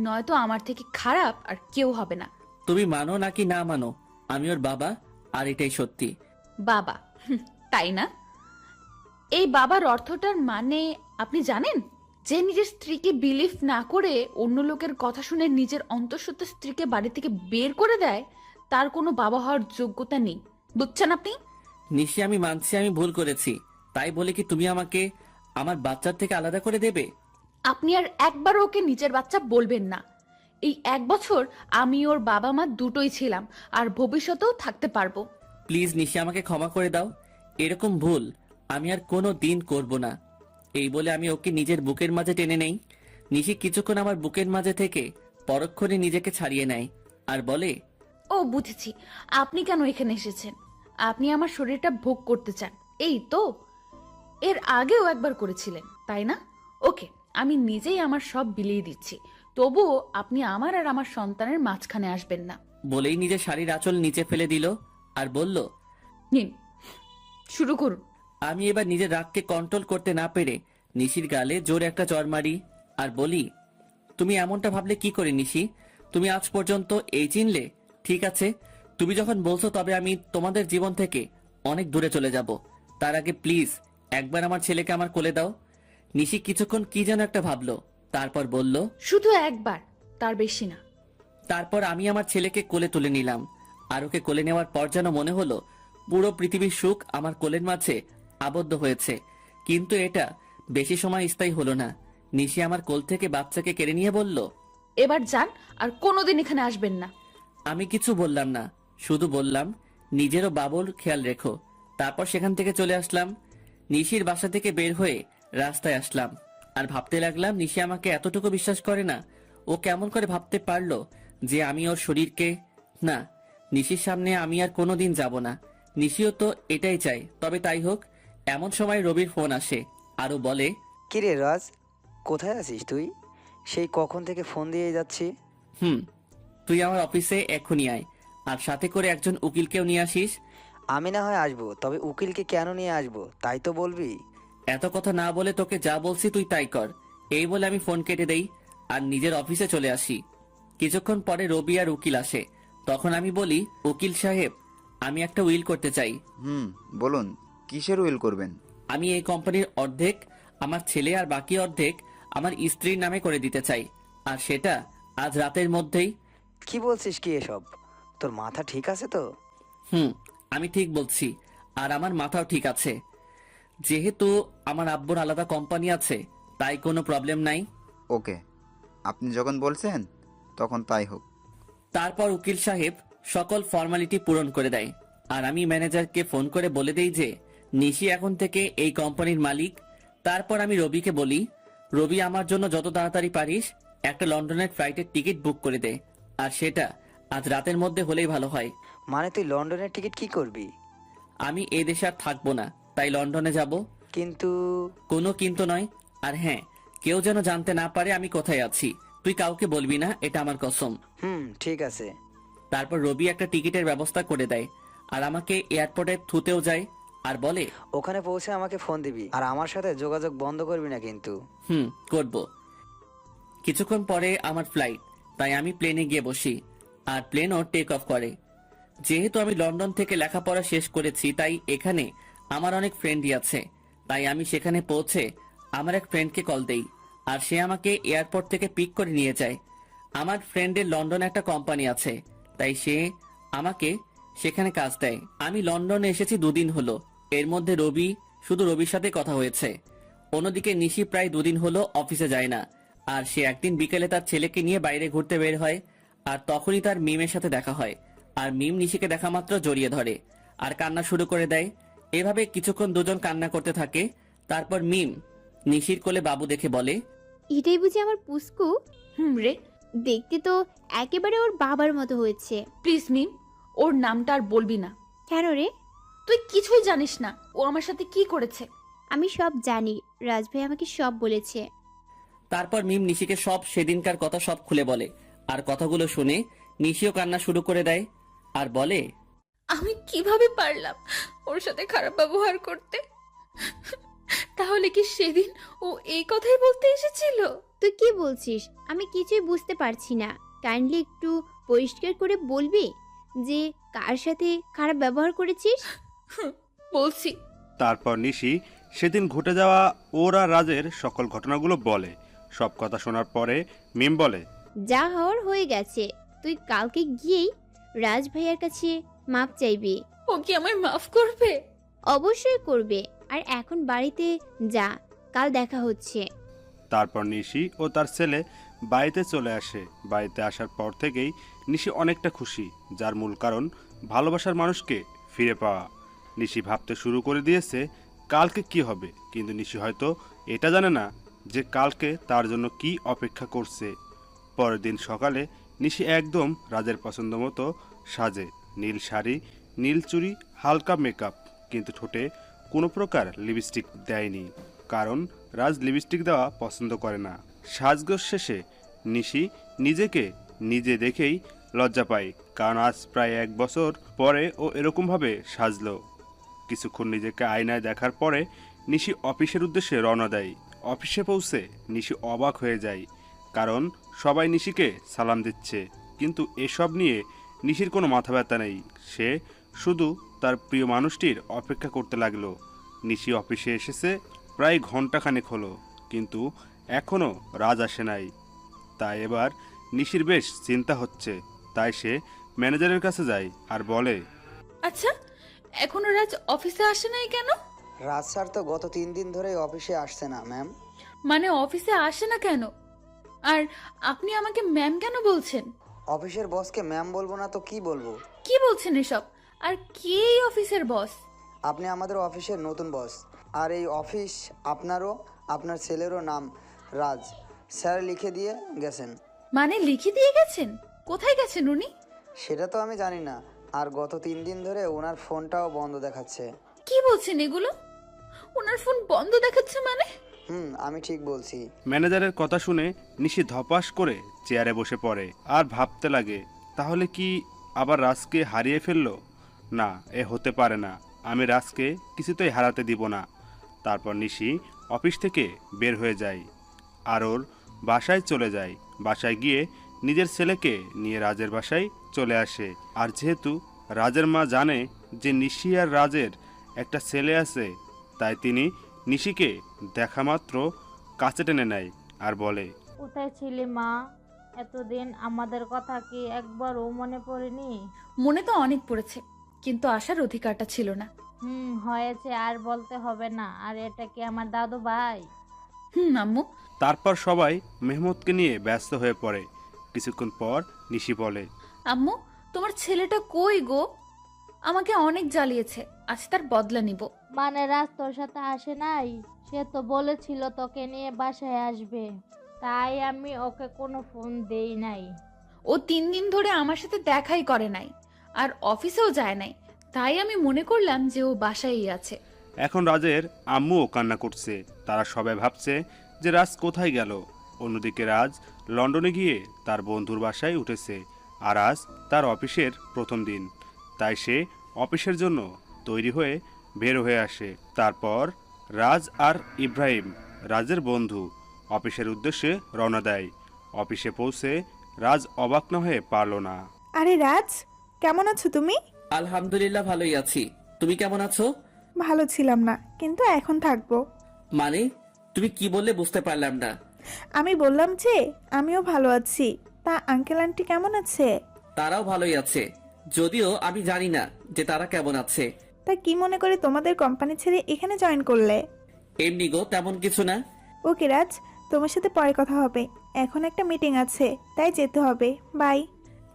নয়তো আমার থেকে খারাপ আর কেউ হবে না। তুমি মানো নাকি না মানো, আমি ওর বাবা, আর এটাই সত্যি। বাবা? তাই না? এই বাবার অর্থটার মানে আপনি জানেন? যে নিজের স্ত্রীকে বিলিভ না করে অন্য লোকের কথা শুনে নিজের অন্তঃসত্ত্বা স্ত্রীকে বাড়ি থেকে বের করে দেয়, তার কোনো বাবা হওয়ার যোগ্যতা নেই। বুঝছেন আপনি? নিশি আমি মানছি আমি ভুল করেছি, তাই বলে কি তুমি আমাকে আমার বাচ্চার থেকে আলাদা করে দেবে? আপনি আর একবার ওকে নিজের বাচ্চা বলবেন না। এই 1 বছর আমি ওর বাবা মা দুটোই ছিলাম, আর ভবিষ্যতেও থাকতে পারবো। প্লিজ নিশি আমাকে ক্ষমা করে দাও, এরকম ভুল আমি আর কোনো দিন করব না। এই বলে আমি ওকে নিজের বুকের মাঝে টেনে নেই। নিশি কিছুক্ষণ আমার বুকের মাঝে থেকে পরক্ষণে নিজেকে ছাড়িয়ে নেয় আর বলে, ও বুঝেছি, আপনি কেন এখানে এসেছেন। আপনি আমার শরীরটা ভোগ করতে চান, এই তো? এর আগেও একবার করেছিলেন, তাই না? ওকে, আমি নিজেই আমার সব বিলিয়ে দিচ্ছি, তবুও আপনি আমার আর আমার সন্তানের মাঝখানে আসবেন না। বলেই নিজের শাড়ির আঁচল নিচে ফেলে দিল আর বলল, নিন, শুরু করুন। আমি এবার নিজের রাগকে কন্ট্রোল করতে না পেরে নিশির গালে জোরে একটা চড় মারি আর বলি, তুমি এমনটা ভাবলে কি করে নিশি? তুমি আজ পর্যন্ত এই চিনলে? ঠিক আছে, তুমি যখন বলছো তবে আমি তোমাদের জীবন থেকে অনেক দূরে চলে যাব। তার আগে প্লিজ একবার আমার ছেলেকে আমার কোলে দাও। নিশি কিছুক্ষণ কি যেন একটা ভাবলো, তারপর বলল, শুধু একবার, তার বেশি না। তারপর আমি আমার ছেলেকে কোলে তুলে নিলাম, আর ওকে কোলে নেওয়ার পর যেন মনে হলো পুরো পৃথিবীর সুখ আমার কোলের মাঝে আবদ্ধ হয়েছে। কিন্তু এটা বেশি সময় স্থায়ী হলো না। নিশি আমার কোল থেকে বাচ্চাকে কেড়ে নিয়ে বলল, এবার যান, আর কোনোদিন এখানে আসবেন না। আমি কিছু বললাম না, শুধু বললাম নিজেরও বাবুর খেয়াল রেখো। তারপর সেখান থেকে চলে আসলাম। নিশির বাসা থেকে বের হয়ে রাস্তায় আসলাম আর ভাবতে লাগলাম নিশি আমাকে এতটুকু বিশ্বাস করে না। ও কেমন করে ভাবতে পারলো যে আমি ওর শরীরকে? না, নিশির সামনে আমি আর কোনোদিন যাব না। নিশিও তো এটাই চাই, তবে তাই হোক। এমন সময় রবির ফোন আসে আরও বলে, কিরে রাজ, কোথায় আছিস তুই? সেই কখন থেকে ফোন দিয়ে যাচ্ছি। তুই আমার অফিসে এক্ষুনি আয়, আর সাথে করে একজন উকিলকেও নিয়ে আসিস। আমি না হয় আসবো, তবে উকিলকে কেন নিয়ে আসবো তাই তো বলবি। এত কথা না বলে তোকে যা বলছি তুই তাই কর। এই বলে আমি ফোন কেটে দেই আর নিজের অফিসে চলে আসি। কিছুক্ষণ পরে রবি আর উকিল আসে। তখন আমি বলি, উকিল সাহেব, আমি একটা উইল করতে চাই। বলুন, কিসের উইল করবেন? আমি এই কোম্পানির অর্ধেক আমার ছেলে আর বাকি অর্ধেক আমার স্ত্রীর নামে করে দিতে চাই, আর সেটা আজ রাতের মধ্যেই। কি বলছিস কি এসব? তোর মাথা ঠিক আছে তো? আমি ঠিক বলছি, আর আমার মাথাও ঠিক আছে। যেহেতু আমার আব্বুর আলাদা কোম্পানি আছে, তাই কোনো প্রবলেম নাই। ওকে, আপনি যখন বলছেন তখন তাই হোক। তারপর উকিল সাহেব সকল ফর্মালিটি পূরণ করে দেয়, আর আমি ম্যানেজারকে ফোন করে বলে দেই যে নিশি এখন থেকে এই কোম্পানির মালিক। তারপর আমি রবিকে বলি, রবি আমার জন্য যত তাড়াতাড়ি পারিস একটা লন্ডনের ফ্লাইটের টিকিট বুক করে দে, আর সেটা আজ রাতের মধ্যে হলেই ভালো হয়। মানে তুই লন্ডনের টিকিট কি করবি? আমি এই দেশে আর থাকবো না, তাই লন্ডনে যাব। কিন্তু কোনো কিন্তু নয়। আর হ্যাঁ, কেউ যেন জানতে না পারে আমি কোথায় আছি। তুই কাউকে বলবি না, এটা আমার কসম। ঠিক আছে। তারপর রবি একটা টিকিটের ব্যবস্থা করে দেয়, আর আমাকে এয়ারপোর্টে থুতেও যায়, আর বলে ওখানে পৌঁছে আমাকে ফোন দিবি, আর আমার সাথে যোগাযোগ বন্ধ করবি না কিন্তু। করব। কিছুক্ষণ পরে আমার ফ্লাইট, তাই আমি প্লেনে গিয়ে বসি, আর প্লেনও টেক অফ করে। যেহেতু আমি লন্ডন থেকে লেখাপড়া শেষ করেছি, তাই এখানে আমার অনেক ফ্রেন্ডই আছে। তাই আমি সেখানে পৌঁছে আমার এক ফ্রেন্ডকে কল দেই, আর সে আমাকে এয়ারপোর্ট থেকে পিক করে নিয়ে যায়। আমার ফ্রেন্ডের লন্ডনে একটা কোম্পানি আছে, তাই সে আমাকে সেখানে কাজ দেয়। আমি লন্ডনে এসেছি 2 দিন হলো। এর মধ্যে শুধু রবির সাথে কথা হয়েছে। অন্যদিকে নিশি প্রায় 2 দিন হলো অফিসে যায় না, আর সে একদিন বিকেলে তার ছেলেকে নিয়ে বাইরে ঘুরতে বের হয়, আর তখনই তার মিমের সাথে দেখা হয়। আর মিম নিশিকে দেখা মাত্র জড়িয়ে ধরে আর কান্না শুরু করে দেয়। এভাবে কিছুক্ষণ দুজন কান্না করতে থাকে। তারপর মিম নিশির কোলে বাবু দেখে বলে, এটাই বুঝি আমার পুস্কু? রে, দেখতে তো একেবারে ওর বাবার মতো হয়েছে। প্লিজ মিম, ওর নামটা আর বলবি না। কেন রে? তুই কিছুই জানিস না ও আমার সাথে কি করেছে। আমি সব জানি, রাজ ভাই আমাকে সব বলেছে। তারপর মিম নিশিকে সব সেদিনকার কথা সব খুলে বলে, আর কথাগুলো শুনে নিশিও কান্না শুরু করে দেয়, আর বলে, আমি কিভাবে পারলাম ওর সাথে খারাপ ব্যবহার করতে? তাহলে কি সেদিন ও এই কথাই বলতে এসেছিল? তুই কি বলছিস? আমি কিছুই বুঝতে পারছি না। কাইন্ডলি একটু পরিষ্কার করে বলবি যে কার সাথে খারাপ ব্যবহার করেছিস? বলছি। তারপর নিশি সেদিন ঘটে যাওয়া ওর আর রাজের সকল ঘটনাগুলো বলে। সব কথা শোনার পরে মিম বলে, যা হওয়ার হয়ে গেছে, তুই কালকে গিয়েই রাজ ভাইয়ার কাছে মাপ চাইবি। ও কি আমায় মাফ করবে? অবশ্যই করবে। আর এখন বাড়িতে যা, কাল দেখা হচ্ছে। তারপর নিশি ও তার ছেলে বাড়িতে চলে আসে। বাড়িতে আসার পর থেকেই নিশি অনেকটা খুশি, যার মূল কারণ ভালোবাসার মানুষকে ফিরে পাওয়া। নিশি ভাবতে শুরু করে দিয়েছে কালকে কি হবে, কিন্তু নিশি হয়তো এটা জানে না যে কালকে তার জন্য কি অপেক্ষা করছে। পরের দিন সকালে নিশি একদম রাজের পছন্দ মতো সাজে। নীল শাড়ি, নীল চুড়ি, হালকা মেকআপ, কিন্তু ঠোঁটে কোনো প্রকার লিপস্টিক দেয়নি, কারণ রাজ লিপস্টিক দেওয়া পছন্দ করে না। সাজগোজ শেষে নিশি নিজেকে নিজে দেখেই লজ্জা পায়, কারণ আজ প্রায় 1 বছর পরে ও এরকমভাবে সাজলো। কিছুক্ষণ নিজেকে আয়নায় দেখার পরে নিশি অফিসের উদ্দেশ্যে রওনা দেয়। অফিসে পৌঁছে নিশি অবাক হয়ে যায়, কারণ সবাই নিশিকে সালাম দিচ্ছে, কিন্তু এসব নিয়ে নিশির কোনো মাথা ব্যথা নেই। সে শুধু তার প্রিয় মানুষটির অপেক্ষা করতে লাগলো। নিশি অফিসে এসেছে প্রায় ঘন্টাখানেক হলো, কিন্তু এখনও রাজ আসে নাই। তাই এবার নিশির বেশ চিন্তা হচ্ছে। তাই সে ম্যানেজারের কাছে যায় আর বলে, আচ্ছা, এখনো রাজ অফিসে আসে নাই কেন? রাজ স্যার তো গত 3 দিন ধরে অফিসে আসছে না ম্যাম। মানে অফিসে আসে না কেন? আর আপনি আমাকে ম্যাম কেন বলছেন? অফিসের বসকে ম্যাম বলবো না তো কি বলবো? কি বলছেন এসব? আর কে এই অফিসের বস? আপনি আমাদের অফিসের নতুন বস, আর এই অফিস আপনারও, আপনার ছেলেরও নাম রাজ। স্যার লিখে দিয়ে গেছেন। মানে লিখে দিয়ে গেছেন? কোথায় গেছেন উনি? সেটা তো আমি জানি না। আর গত 3 দিন ধরে ওনার ফোনটাও বন্ধ দেখাচ্ছে। কি বলছেন এগুলো? ওনার ফোন বন্ধ দেখাচ্ছে মানে? আমি ঠিক বলছি। ম্যানেজারের কথা শুনে নিশি ধপাস করে চেয়ারে বসে পড়ে আর ভাবতে লাগে, তাহলে কি আবার রাজকে হারিয়ে ফেললো? না, এ হতে পারে না। আমি রাজকে কিছুতেই হারাতে দিব না। তারপর নিশি অফিস থেকে বের হয়ে যায় আর ওর বাসায় চলে যায়। বাসায় গিয়ে নিজের ছেলেকে নিয়ে রাজের বাসায় চলে আসে। আর যেহেতু রাজের মা জানে যে নিশি আর রাজের একটা ছেলে আছে, তাই তিনি নিশিকে দেখা মাত্র কাছে টেনে নেয় আর বলে, কোথায় ছিলে মা? এতদিন আমাদের কথা কি একবারও মনে পড়েনি? মনে তো অনেক পড়েছে, কিন্তু আসার অধিকারটা ছিল না। হয়েছে, আর বলতে হবে না। আর এটা কি আমার দাদু ভাই? আম্মু। তারপর সবাই মেহমুদকে নিয়ে ব্যস্ত হয়ে পড়ে। কিছুক্ষণ পর নিশি বলে, আম্মু, তোমার ছেলেটা কই গো? আমাকে অনেক জ্বালিয়েছে, আজ তার বদলা নিব। মানে রাজ তোর সাথে আসে নাই? সে তো বলেছিল তোকে নিয়ে বাসায় আসবে, তাই আমি ওকে কোনো ফোন দেই নাই। ও 3 দিন ধরে আমার সাথে দেখাই করে নাই, আর অফিসেও যায় নাই, তাই আমি মনে করলাম যে ও বাসায়ই আছে। এখন রাজের আম্মুও কান্না করছে। তারা সবাই ভাবছে যে রাজ কোথায় গেল। অন্যদিকে রাজ লন্ডনে গিয়ে তার বন্ধুর বাসায় উঠেছে, আর আজ তার অফিসের প্রথম দিন, তাই সে অফিসের জন্য তৈরি হয়ে বের হয়ে আসে। তারপর রাজ আর ইব্রাহিম, রাজের বন্ধু, অফিসের উদ্দেশ্যে রওনা দেয়। অফিসে পৌঁছে রাজ অবাক না হয়ে পারল না। আরে রাজ, কেমন আছো তুমি? আলহামদুলিল্লাহ ভালোই আছি। তুমি কেমন আছো? ভালো ছিলাম না, কিন্তু এখন থাকবো। মানে তুমি কি বললে বুঝতে পারলাম না। আমি বললাম যে আমিও ভালো আছি। তা আঙ্কেল আন্টি কেমন আছে? তারাও ভালোই আছে, যদিও আমি জানি না যে তারা কেমন আছে। তা কি মনে করে তোমাদের কোম্পানি ছেড়ে এখানে জয়েন করলে? এমনি গো, তেমন কিছু না। ওকে রাজ, তোমার সাথে পরে কথা হবে। এখন একটা মিটিং আছে, তাই যেতে হবে। বাই।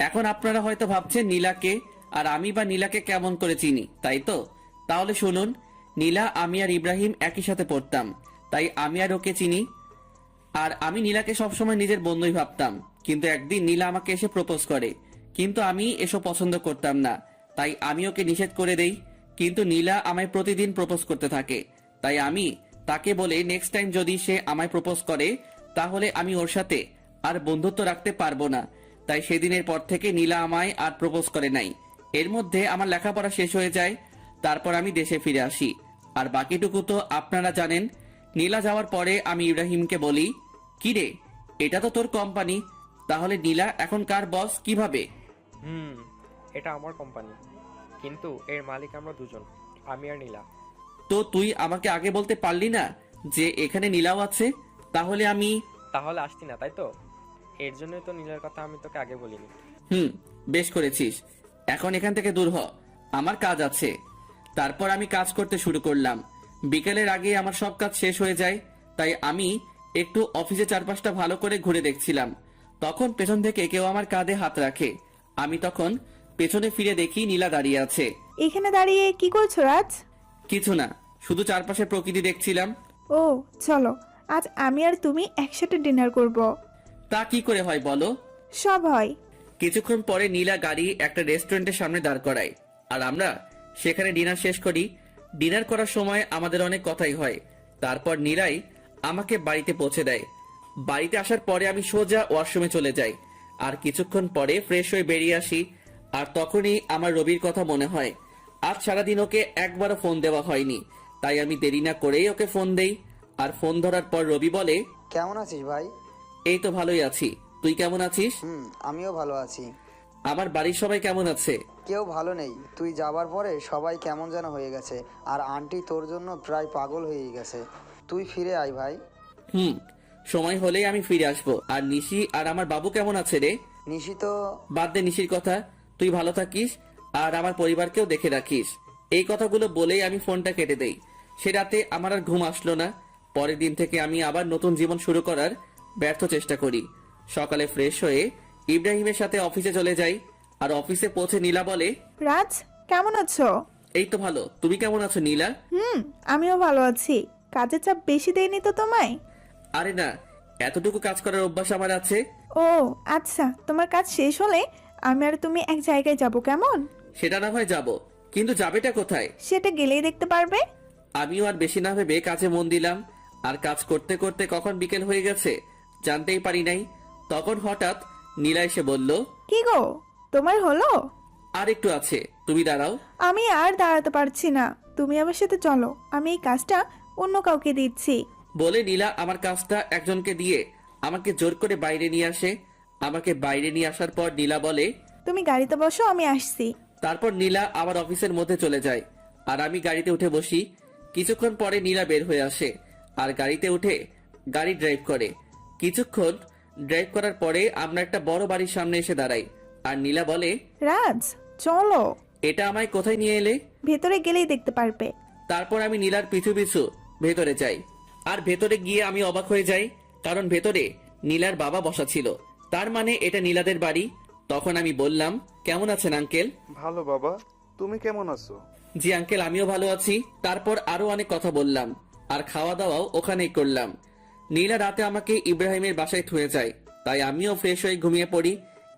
এখন আপনারা হয়তো ভাবছেন নীলাকে আর আমি বা নীলাকে কেমন করে চিনি, তাই তো? তাহলে শুনুন, নীলা, আমি আর ইব্রাহিম একই সাথে পড়তাম, তাই আমি আর ওকে চিনি। আর আমি নীলাকে সবসময় নিজের বন্ধুই ভাবতাম, কিন্তু একদিন নীলা আমাকে এসে প্রপোজ করে, কিন্তু আমি এসব পছন্দ করতাম না, তাই আমি ওকে নিষেধ করে দেই। কিন্তু নীলা আমায় প্রতিদিন প্রপোজ করতে থাকে, তাই আমি তাকে বলে নেক্সট টাইম যদি সে আমায় প্রপোজ করে তাহলে আমি ওর সাথে আর বন্ধুত্ব রাখতে পারবো না। তাই সেদিনের পর থেকে নীলা আমায় আর প্রপোজ করে নাই। এর মধ্যে আমার লেখাপড়া শেষ হয়ে যায়, তারপর আমি দেশে ফিরে আসি। আর বাকিটুকু তো আপনারা জানেন। নীলা যাওয়ার পরে আমি ইব্রাহিমকে বলি, কি রে, এটা তো তোর কোম্পানি, তাহলে নীলা এখন কার বস কিভাবে? এটা আমার কোম্পানি, কিন্তু এর মালিক আমরা দুজন, আমি আর নীলা। তো তুই আমাকে আগে বলতে পারলি না যে এখানে নীলাও আছে? তাহলে আসতি না, তাই তো? এর জন্যই তো নীলার কথা আমি তোকে আগে বলিনি। বেশ করেছিস। এখন এখান থেকে দূর হ, আমার কাজ আছে। তারপর আমি কাজ করতে শুরু করলাম। বিকেলের আগে আমার সব কাজ শেষ হয়ে যায়, তাই আমি একটু অফিসে চারপাশটা ভালো করে ঘুরে দেখছিলাম। তখন পেছন থেকে কেউ আমার কাঁধে হাত রাখে। আমি তখন পেছনে ফিরে দেখি নীলা দাঁড়িয়ে আছে। এখানে দাঁড়িয়ে কি করছো রাজ? কিছু না, শুধু চারপাশের প্রকৃতি দেখছিলাম। ও চলো, আজ আমি আর তুমি একসাথে ডিনার করব। তা কি করে হয় বলো? সব হয়। কিছুক্ষণ পরে নীলা গাড়ি একটা রেস্টুরেন্টের সামনে দাঁড় করায়, আর আমরা সেখানে ডিনার শেষ করি। ডিনার করার সময় আমাদের অনেক কথাই হয়। তারপর নীলাই আমাকে বাড়িতে পৌঁছে দেয়। বাড়িতে আসার পরে আমি সোজা ওয়াশরুমে চলে যাই, আর কিছুক্ষণ পরে ফ্রেশ হয়ে বেরিয়ে আসি। আর তখনই আমার রবির কথা মনে হয়। আজ সারাদিন ওকে একবারও ফোন দেওয়া হয়নি, তাই আমি দেরি না করেই ওকে ফোন দেই। আর ফোন ধরার পর রবি বলে, কেমন আছিস ভাই? এই তো ভালোই আছি, তুই কেমন আছিস? আমিও ভালো আছি। আমার বাড়ির সবাই কেমন আছে? কেউ ভালো নেই, তুই যাবার পরে সবাই কেমন যেন হয়ে গেছে, আর আন্টি তোর জন্য প্রায় পাগল হয়ে গেছে। তুই ফিরে আয় ভাই। সময় হলেই আমি ফিরে আসবো। আর নিশি আর আমার বাবু কেমন আছে রে? নিশি তো বাদ দে নিশির কথা, তুই ভালো থাকিস আর আমার পরিবারকেও দেখে রাখিস। এই কথাগুলো বলেই আমি ফোনটা কেটে দেই। সে রাতে আমার আর ঘুম আসলো না। পরের দিন থেকে আমি আবার নতুন জীবন শুরু করার ব্যর্থ চেষ্টা করি। সকালে ফ্রেশ হয়ে ইব্রাহিমের সাথে অফিসে চলে যাই। আর অফিসে পৌঁছে নীলা বলে, রাজ কেমন আছো? এই তো ভালো, তুমি কেমন আছো নীলা? আমিও ভালো আছি। কাজের চাপ বেশি দেয়নি তো তোমায়? আরে না, এতটুকু কাজ করার অভ্যাস আমার আছে। ও আচ্ছা, তোমার কাজ শেষ হলে আমি আর তুমি এক জায়গায় যাব, কেমন? সেটা না হয় যাব, কিন্তু যাবেটা কোথায়? সেটা গেলেই দেখতে পারবে। আমিও আর বেশি না ভেবে কাজে মন দিলাম। আর কাজ করতে করতে কখন বিকেল হয়ে গেছে জানতেই পারি নাই। তখন হঠাৎ নীলা এসে বলল, কি গো, তোমার হলো? আর একটু আছে, তুমি দাঁড়াও। আমি আর দাঁড়াতে পারছি না, তুমি আমার সাথে চলো, আমি এই কাজটা অন্য কাউকে দিচ্ছি। বলে নীলা আমার কাজটা একজনকে দিয়ে আমাকে জোর করে বাইরে নিয়ে আসে। আমাকে বাইরে নিয়ে আসার পর নীলা বলে, তুমি গাড়িতে বসো, আমি আসছি। তারপর নীলা আমার অফিসের মধ্যে চলে যায়, আর আমি গাড়িতে উঠে বসি। কিছুক্ষণ পরে নীলা বের হয়ে আসে আর গাড়িতে উঠে গাড়ি ড্রাইভ করে। কিছুক্ষণ ড্রাইভ করার পরে আমরা একটা বড় বাড়ির সামনে এসে দাঁড়াই, আর নীলা বলে, রাজ চলো, এটা আমায় কোথায় নিয়ে এলে? ভেতরে গেলেই দেখতে পারবে। তারপর আমি নীলার পিছু পিছু ভেতরে যাই, আর ভেতরে গিয়ে আমি অবাক হয়ে যাই, কারণ ভেতরে নীলার বাবা বসা ছিল। তার মানে এটা নীলাদের বাড়ি। তখন আমি বললাম, কেমন আছেন আঙ্কেল? ভালো বাবা, তুমি কেমন আছো? জি আঙ্কেল, আমিও ভালো আছি। তারপর আরো অনেক কথা বললাম, আর খাওয়া দাওয়াও ওখানেই করলাম। নীলা রাতে আমাকে ইব্রাহিমের বাসায় থুয়ে যায়, তাই আমিও ফ্রেশ হয়ে ঘুমিয়ে পড়ি।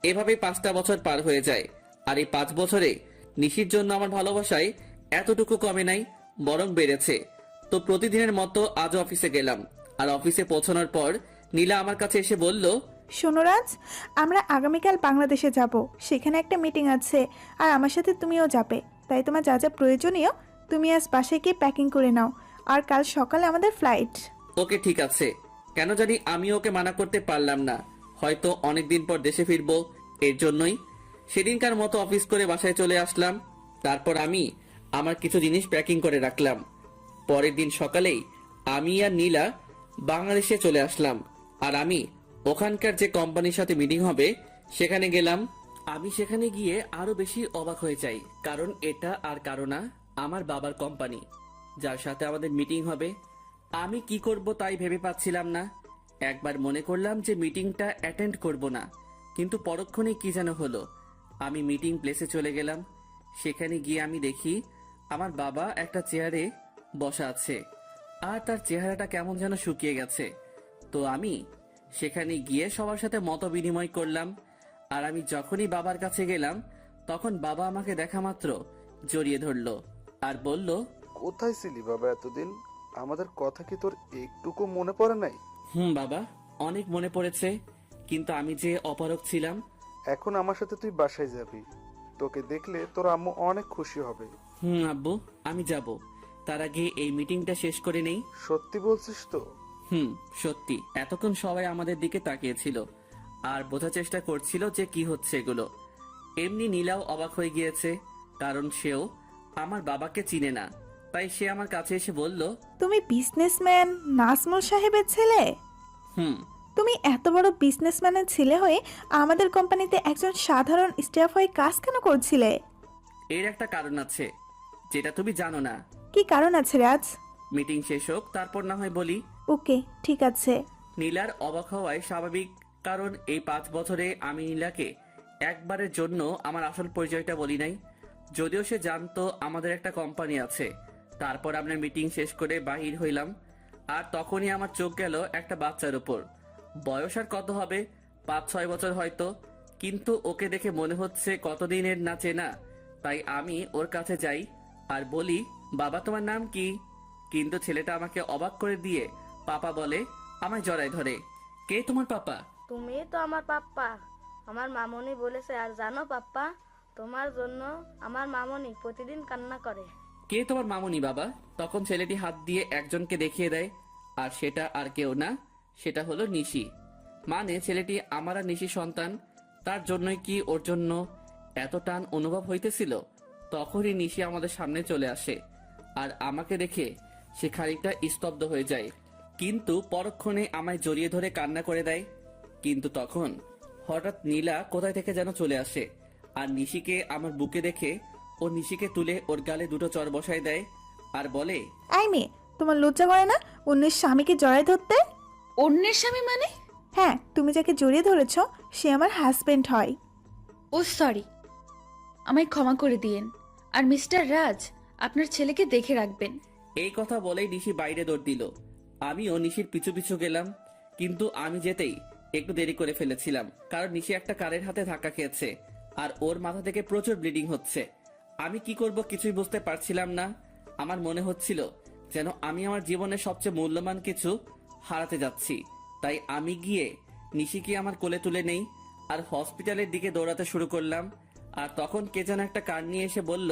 এভাবে 5টা বছর পার হয়ে যায়, আর এই 5 বছরে নিশির জন্য আমার ভালোবাসায় এতটুকু কমে নাই, বরং বেড়েছে। তো প্রতিদিনের মতো আজ অফিসে গেলাম, আর অফিসে পৌঁছানোর পর নীলা আমার কাছে এসে বলল, শোনো রাজ, আমরা আগামীকাল বাংলাদেশে যাব, সেখানে একটা মিটিং আছে, আর আমার সাথে তুমিও যাবে। তাই তোমার যা যা প্রয়োজনীয় তুমি আজ বাসায় গিয়ে প্যাকিং করে নাও, আর কাল সকালে আমাদের ফ্লাইট। ওকে ঠিক আছে। কেন জানি আমি ওকে মানা করতে পারলাম না, হয়তো অনেকদিন পর দেশে ফিরবো, এর জন্যই। সেদিনকার মতো অফিস করে বাসায় চলে আসলাম। তারপর আমি আমার কিছু জিনিস প্যাকিং করে রাখলাম। পরের দিন সকালেই আমি আর নীলা বাংলাদেশে চলে আসলাম, আর আমি ওখানকার যে কোম্পানির সাথে মিটিং হবে সেখানে গেলাম। আমি সেখানে গিয়ে আরো বেশি অবাক হয়ে যাই, কারণ এটা আর কারো না, আমার বাবার কোম্পানি, যার সাথে আমাদের মিটিং হবে। আমি কি করব তাই ভেবে পাচ্ছিলাম না। একবার মনে করলাম যে মিটিংটা অ্যাটেন্ড করব না, কিন্তু পরক্ষণে কি যেন হলো। আমি মিটিং প্লেসে চলে গেলাম। সেখানে গিয়ে আমি দেখি আমার বাবা একটা চেয়ারে বসা আছে, আর তার চেহারাটা কেমন যেন শুকিয়ে গেছে। তো আমি সেখানে গিয়ে সবার সাথে মত বিনিময় করলাম। আর আমি যখনই বাবার কাছে গেলাম, তখন বাবা আমাকে দেখা মাত্র জড়িয়ে ধরলো আর বলল, কোথায় ছিলি বাবা এতদিন? আমাদের কথা কি তোর একটুকু মনে পড়ে নাই? বাবা, অনেক মনে পড়েছে, কিন্তু আমি যে অপারগ ছিলাম। এখন আমার সাথে তুই বাসায় যাবি, তোকে দেখলে তোর আম্মু অনেক খুশি হবে। আব্বু, আমি যাব। তার আগে এই মিটিংটা শেষ করে নেই। সত্যি বলছিস তো? সত্যি। এতক্ষণ সবাই আমাদের দিকে তাকিয়েছিল আর বোঝার চেষ্টা করছিল যে কি হচ্ছে এগুলো। এমনি নীলাও অবাক হয়ে গিয়েছে, কারণ সেও আমার বাবাকে চিনে না। তাই সে আমার কাছে এসে বলল, তুমি বিজনেসম্যান নাজমুল সাহেবের ছেলে? তুমি এত বড় বিজনেসম্যানের ছেলে হয়ে আমাদের কোম্পানিতে একজন সাধারণ স্টাফ হয়ে কাজ কেন করছিলে? এর একটা কারণ আছে যেটা তুমি জানো না। কি কারণ আছে রাজ? মিটিং শেষ হোক, তারপর না হয় বলি। ওকে ঠিক আছে। নীলার অবাক হওয়ায় স্বাভাবিক, কারণ এই 5 বছরে আমি নীলাকে একবারের জন্য আমার আসল পরিচয়টা বলি নাই। যদিও সে জানতো আমাদের একটা কোম্পানি আছে। তারপর আমরা মিটিং শেষ করে বাহির হইলাম, আর তখনই আমার চোখ গেল একটা বাচ্চার উপর। বয়স আর কত হবে, 5-6 বছর হয়তো, কিন্তু ওকে দেখে মনে হচ্ছে কতদিনের না চেনা। তাই আমি ওর কাছে যাই আর বলি, বাবা তোমার নাম কি? কিন্তু ছেলেটা আমাকে অবাক করে দিয়ে পাপা বলে, আমায় জড়ায় ধরে। কে তোমার পাপা? তুমি তো আমার পাপ্পা, আমার মামনি বলেছে। আর জানো পাপ্পা, তোমার জন্য আমার মামনি প্রতিদিন কান্না করে। কে তোমার মামুনি বাবা? তখন ছেলেটি হাত দিয়ে একজনকে দেখিয়ে দেয়, আর সেটা আর কেউ না, সেটা হলো নিশি। মানে ছেলেটি আমার আর নিশি সন্তান। তার জন্যই কি ওর জন্য এত টান অনুভব হইতেছিল? তখনই নিশি আমাদের সামনে চলে আসে, আর আমাকে দেখে সে খানিকটা স্তব্ধ হয়ে যায়, কিন্তু পরক্ষণে আমায় জড়িয়ে ধরে কান্না করে দেয়। কিন্তু তখন হঠাৎ নীলা কোথায় থেকে যেন চলে আসে, আর নিশিকে আমার বুকে দেখে ও নিশিকে তুলে ওর গালে 2টো চড় বসায় দেয় আর বলে, আই মেয়ে, তোমার লজ্জা করে না অন্যের স্বামীকে জড়ায় ধরতে? অন্যের স্বামী মানে? হ্যাঁ, তুমি যাকে জড়িয়ে ধরেছ সে আমার হাজবেন্ড হয়। ও সরি, আমায় ক্ষমা করে দিয়েন। আর মিস্টার রাজ, আপনার ছেলেকে দেখে রাখবেন। এই কথা বলেই নিশি বাইরে দৌড় দিল। আমিও নিশির পিছু পিছু গেলাম, কিন্তু আমি যেতেই একটু দেরি করে ফেলেছিলাম, কারণ নিশি একটা কারের হাতে ধাক্কা খেয়েছে, আর ওর মাথা থেকে প্রচুর ব্লিডিং হচ্ছে। আমি কি করব কিছুই বুঝতে পারছিলাম না। আমার মনে হচ্ছিল যেন আমি আমার জীবনের সবচেয়ে মূল্যবান কিছু হারাতে যাচ্ছি। তাই আমি গিয়ে নিশিকে আমার কোলে তুলে নেই আর হসপিটালের দিকে দৌড়াতে শুরু করলাম। আর তখন কে যেন একটা কার নিয়ে এসে বলল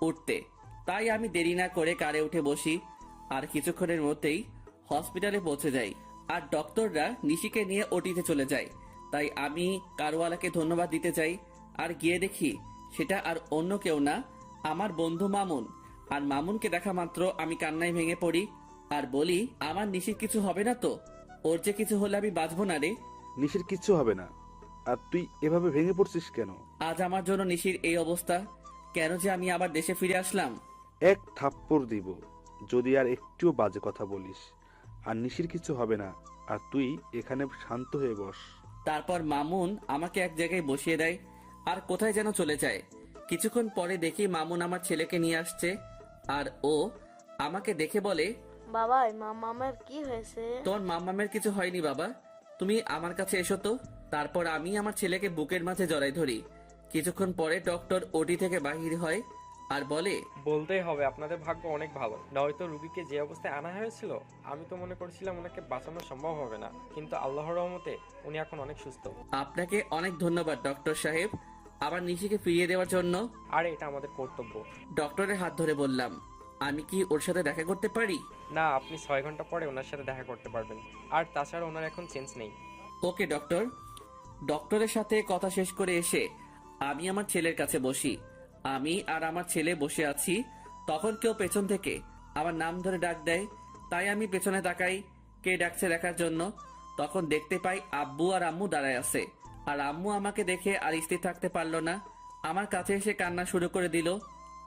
উঠতে। তাই আমি দেরি না করে কারে উঠে বসি, আর কিছুক্ষণের মধ্যেই হসপিটালে পৌঁছে যাই, আর ডক্টররা নিশিকে নিয়ে ওটিতে চলে যায়। তাই আমি কারওয়ালাকে ধন্যবাদ দিতে চাই, আর গিয়ে দেখি সেটা আর অন্য কেউ না, আমার বন্ধু মামুন। আর মামুনকে দেখা মাত্র আমি কান্নায় ভেঙে পড়ি আর বলি, আমার নিশির কিছু হবে না তো? ওর যে কিছু হলে আমি বাঁচবো না রে। নিশির কিচ্ছু হবে না। আর তুই এভাবে ভেঙে পড়ছিস কেন? আজ আমার জন্য নিশির এই অবস্থা, কেন যে আমি আবার দেশে ফিরে আসলাম। এক থাপ্পড় দিব যদি আর একটুও বাজে কথা বলিস। আর নিশির কিছু হবে না, আর তুই এখানে শান্ত হয়ে বস। তারপর মামুন আমাকে এক জায়গায় বসিয়ে দেয় আর কোথায় যেন চলে যায়। কিছুক্ষণ পরে দেখি মামুন আমার ছেলেকে নিয়ে আসছে, আর ও আমাকে দেখে বলে, বাবা মামার কি হয়েছে? তোমার মামামের কিছু হয়নি বাবা, তুমি আমার কাছে এসো তো। তারপর আমি আমার ছেলেকে বুকের মাঝে জড়াই ধরি। কিছুক্ষণ পরে ডক্টর ওটি থেকে বাহির হয় আর বলে, বলতেই হবে আপনাদের ভাগ্য অনেক ভালো, নয়তো রুগীকে যে অবস্থায় আনা হয়েছিল আমি তো মনে করছিলাম ওনাকে বাঁচানো সম্ভব হবে না, কিন্তু আল্লাহর রহমতে উনি এখন অনেক সুস্থ। আপনাকে অনেক ধন্যবাদ ডক্টর সাহেব, আবার নিশিকে ফিরিয়ে দেওয়ার জন্য। আর এটা আমাদের কর্তব্য। ডক্টরের হাত ধরে বললাম, আমি কি ওর সাথে দেখা করতে পারি? না, আপনি 6 ঘন্টা পরে ওনার সাথে দেখা করতে পারবেন। আর তাছাড়া ওনার এখন চেঞ্জ নেই। ওকে ডক্টর। ডক্টরের সাথে কথা শেষ করে এসে আমি আমার ছেলের কাছে বসি। আমি আর আমার ছেলে বসে আছি, তখন কেউ পেছন থেকে আমার নাম ধরে ডাক দেয়। তাই আমি পেছনে তাকাই কে ডাকছে দেখার জন্য। তখন দেখতে পাই আব্বু আর আম্মু দাঁড়ায় আছে। আর আম্মু আমাকে দেখে আর স্থির থাকতে পারলো না, আমার কাছে এসে কান্না শুরু করে দিল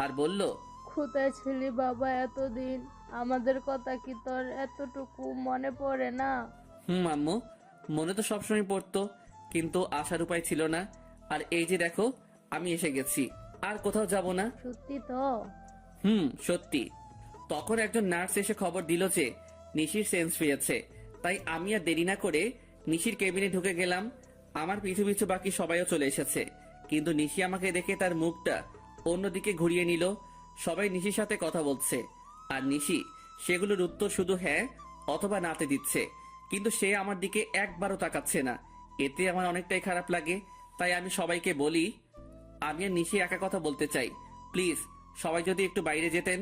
আর বলল, কোথায় ছিলি বাবা এতদিন? আমাদের কথা কি তোর এতটুকু মনে পড়ে না? আম্মু, মনে তো সবসময় পড়তো, কিন্তু আসার উপায় ছিল না। আর এই যে দেখো আমি এসে গেছি, আর কোথাও যাব না। সত্যি তো? সত্যি। তখন একজন নার্স এসে খবর দিল যে নিশির সেন্স ফিরেছে। তাই আমি আর দেরি না করে নিশির কেবিনে ঢুকে গেলাম। আমার পিছু পিছু বাকি সবাইও চলে এসেছে, কিন্তু নিশি আমাকে দেখে তার মুখটা অন্যদিকে ঘুরিয়ে নিল। সবাই নিশির সাথে কথা বলছে, আর নিশি সেগুলোর উত্তর শুধু হ্যাঁ অথবা নাতে দিচ্ছে, কিন্তু সে আমার দিকে একবারও তাকাচ্ছে না। এতে আমার অনেকটাই খারাপ লাগে। তাই আমি সবাইকে বলি, আমি আর নিশি একা কথা বলতে চাই, প্লিজ সবাই যদি একটু বাইরে যেতেন।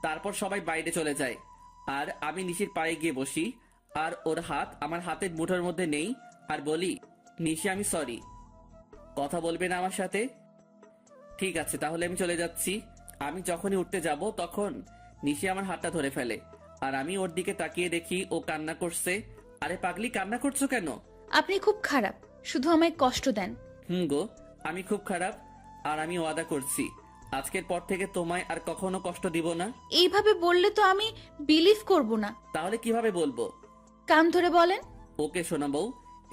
তারপর সবাই বাইরে চলে যায়, আর আমি নিশির পায়ে গিয়ে বসি, আর ওর হাত আমার হাতের মুঠোর মধ্যে নেই, আর বলি, নিশি আমি সরি, কথা বলবে না আমার সাথে? ঠিক আছে, তাহলে আমি চলে যাচ্ছি। আমি যখনই উঠতে যাব তখন নিশি আমার হাতটা ধরে ফেলে, আর আমি ওর দিকে তাকিয়ে দেখি ও কান্না করছে। আরে পাগলি, কান্না করছো কেন? আপনি খুব খারাপ, শুধু আমায় কষ্ট দেন। গো, আমি খুব খারাপ, আর আমি ওয়াদা করছি আজকের পর থেকে তোমায় আর কখনো কষ্ট দিব না। এইভাবে বললে তো আমি বিলিভ করব না। তাহলে কিভাবে বলবো? কান ধরে বলেন। ওকে শোনা বউ,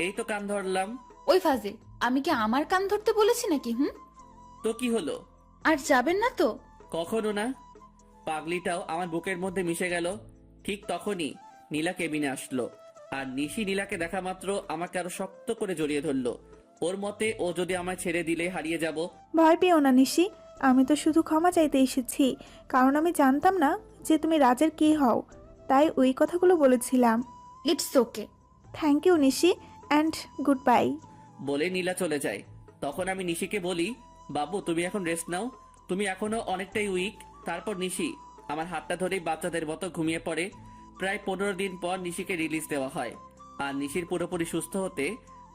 এই তো কান ধরলাম। ওই ফাজিল, আমি কি আমার কান ধরতে বলেছি নাকি? তো কি হলো? আর যাবেন না তো? কখনো না। পাগলিটাও আমার বুকের মধ্যে মিশে গেল। ঠিক তখনই নীলা কেবিনে আসলো, আর নিশি নীলাকে দেখা মাত্র আমাকে আরো শক্ত করে জড়িয়ে ধরলো। ওর মতে ও যদি আমায় ছেড়ে দিলে হারিয়ে যাব। ভয় পেও না নিশি, আমি তো শুধু ক্ষমা চাইতে এসেছি, কারণ আমি জানতাম না যে তুমি রাজের কি হও, তাই ওই কথাগুলো বলেছিলাম। It's okay. Thank you Nishi, and good bye. বলে নীলা চলে যায়। তখন আমি নিশিকে বলি, বাবু তুমি এখন রেস্ট নাও, তুমি এখনো অনেকটাই উইক। তারপর নিশি আমার হাতটা ধরেই বাচ্চাদের মতো ঘুমিয়ে পড়ে। প্রায় 15 দিন পর নিশিকে রিলিজ দেওয়া হয়, আর নিশির পুরোপুরি সুস্থ হতে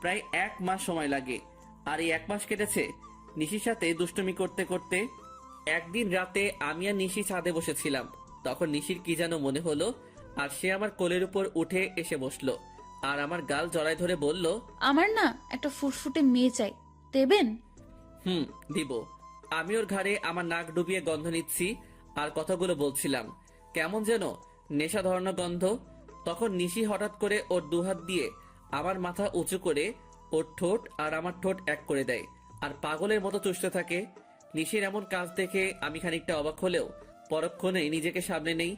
প্রায় 1 মাস সময় লাগে। আর এই 1 মাস কেটেছে নিশির সাথে দুষ্টুমি করতে করতে। একদিন রাতে আমি আর নিশি ছাদে বসেছিলাম, তখন নিশির কি যেন মনে হলো, আর সে আমার কোলের উপর উঠে এসে বসলো, আর আমার গাল জড়ায় ধরে বলল, আমার না একটা ফুটফুটে মেয়ে চাই, দেবেন? দিব। আমি ওর ঘাড়ে আমার নাক ডুবিয়ে গন্ধ নিচ্ছি আর কথাগুলো বলছিলাম, কেমন যেন নেশা ধরানো গন্ধ। তখন নিশি হঠাৎ করে ওর দুহাত দিয়ে আমার মাথা উঁচু করে ওর ঠোঁট আর আমার ঠোঁট এক করে দেয়, আর পাগলের মতো চুষতে থাকে। নিশির এমন কাজ দেখে আমি খানিকটা অবাক হলেও পরক্ষণেই নিজেকে সামনে নেই,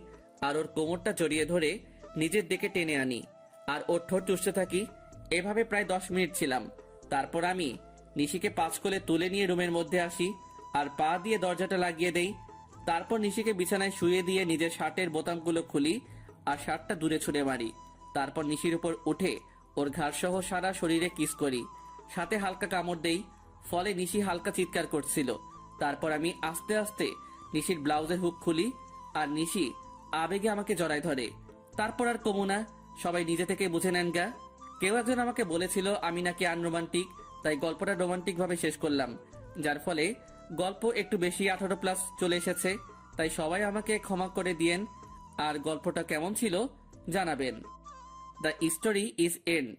আর ওর কোমরটা জড়িয়ে ধরে নিজের দিকে টেনে আনি, আর ওর ঠোঁট চুষতে থাকি। এভাবে প্রায় 10 মিনিট ছিলাম। তারপর আমি নিশিকে 5 কোলে তুলে নিয়ে রুমের মধ্যে আসি, আর পা দিয়ে দরজাটা লাগিয়ে দেই। তারপর নিশিকে বিছানায় শুয়ে দিয়ে নিজের শার্টের বোতামগুলো খুলি আর শার্টটা দূরে ছুঁড়ে মারি। তারপর নিশির উপর উঠে ওর ঘাড় সহ সারা শরীরে কিস করি, সাথে হালকা কামড় দেই, ফলে নিশি হালকা চিৎকার করছিল। তারপর আমি আস্তে আস্তে নিশির ব্লাউজের হুক খুলি, আর নিশি আবেগে আমাকে জড়ায় ধরে। তারপর আর কমু না, সবাই নিজে থেকে বুঝে নেন গা। কেউ একজন আমাকে বলেছিল আমি নাকি আনরোমান্টিক, তাই গল্পটা রোমান্টিক ভাবে শেষ করলাম, যার ফলে গল্প একটু বেশি 18+ চলে এসেছে। তাই সবাই আমাকে ক্ষমা করে দিয়েন, আর গল্পটা কেমন ছিল জানাবেন। The story is and.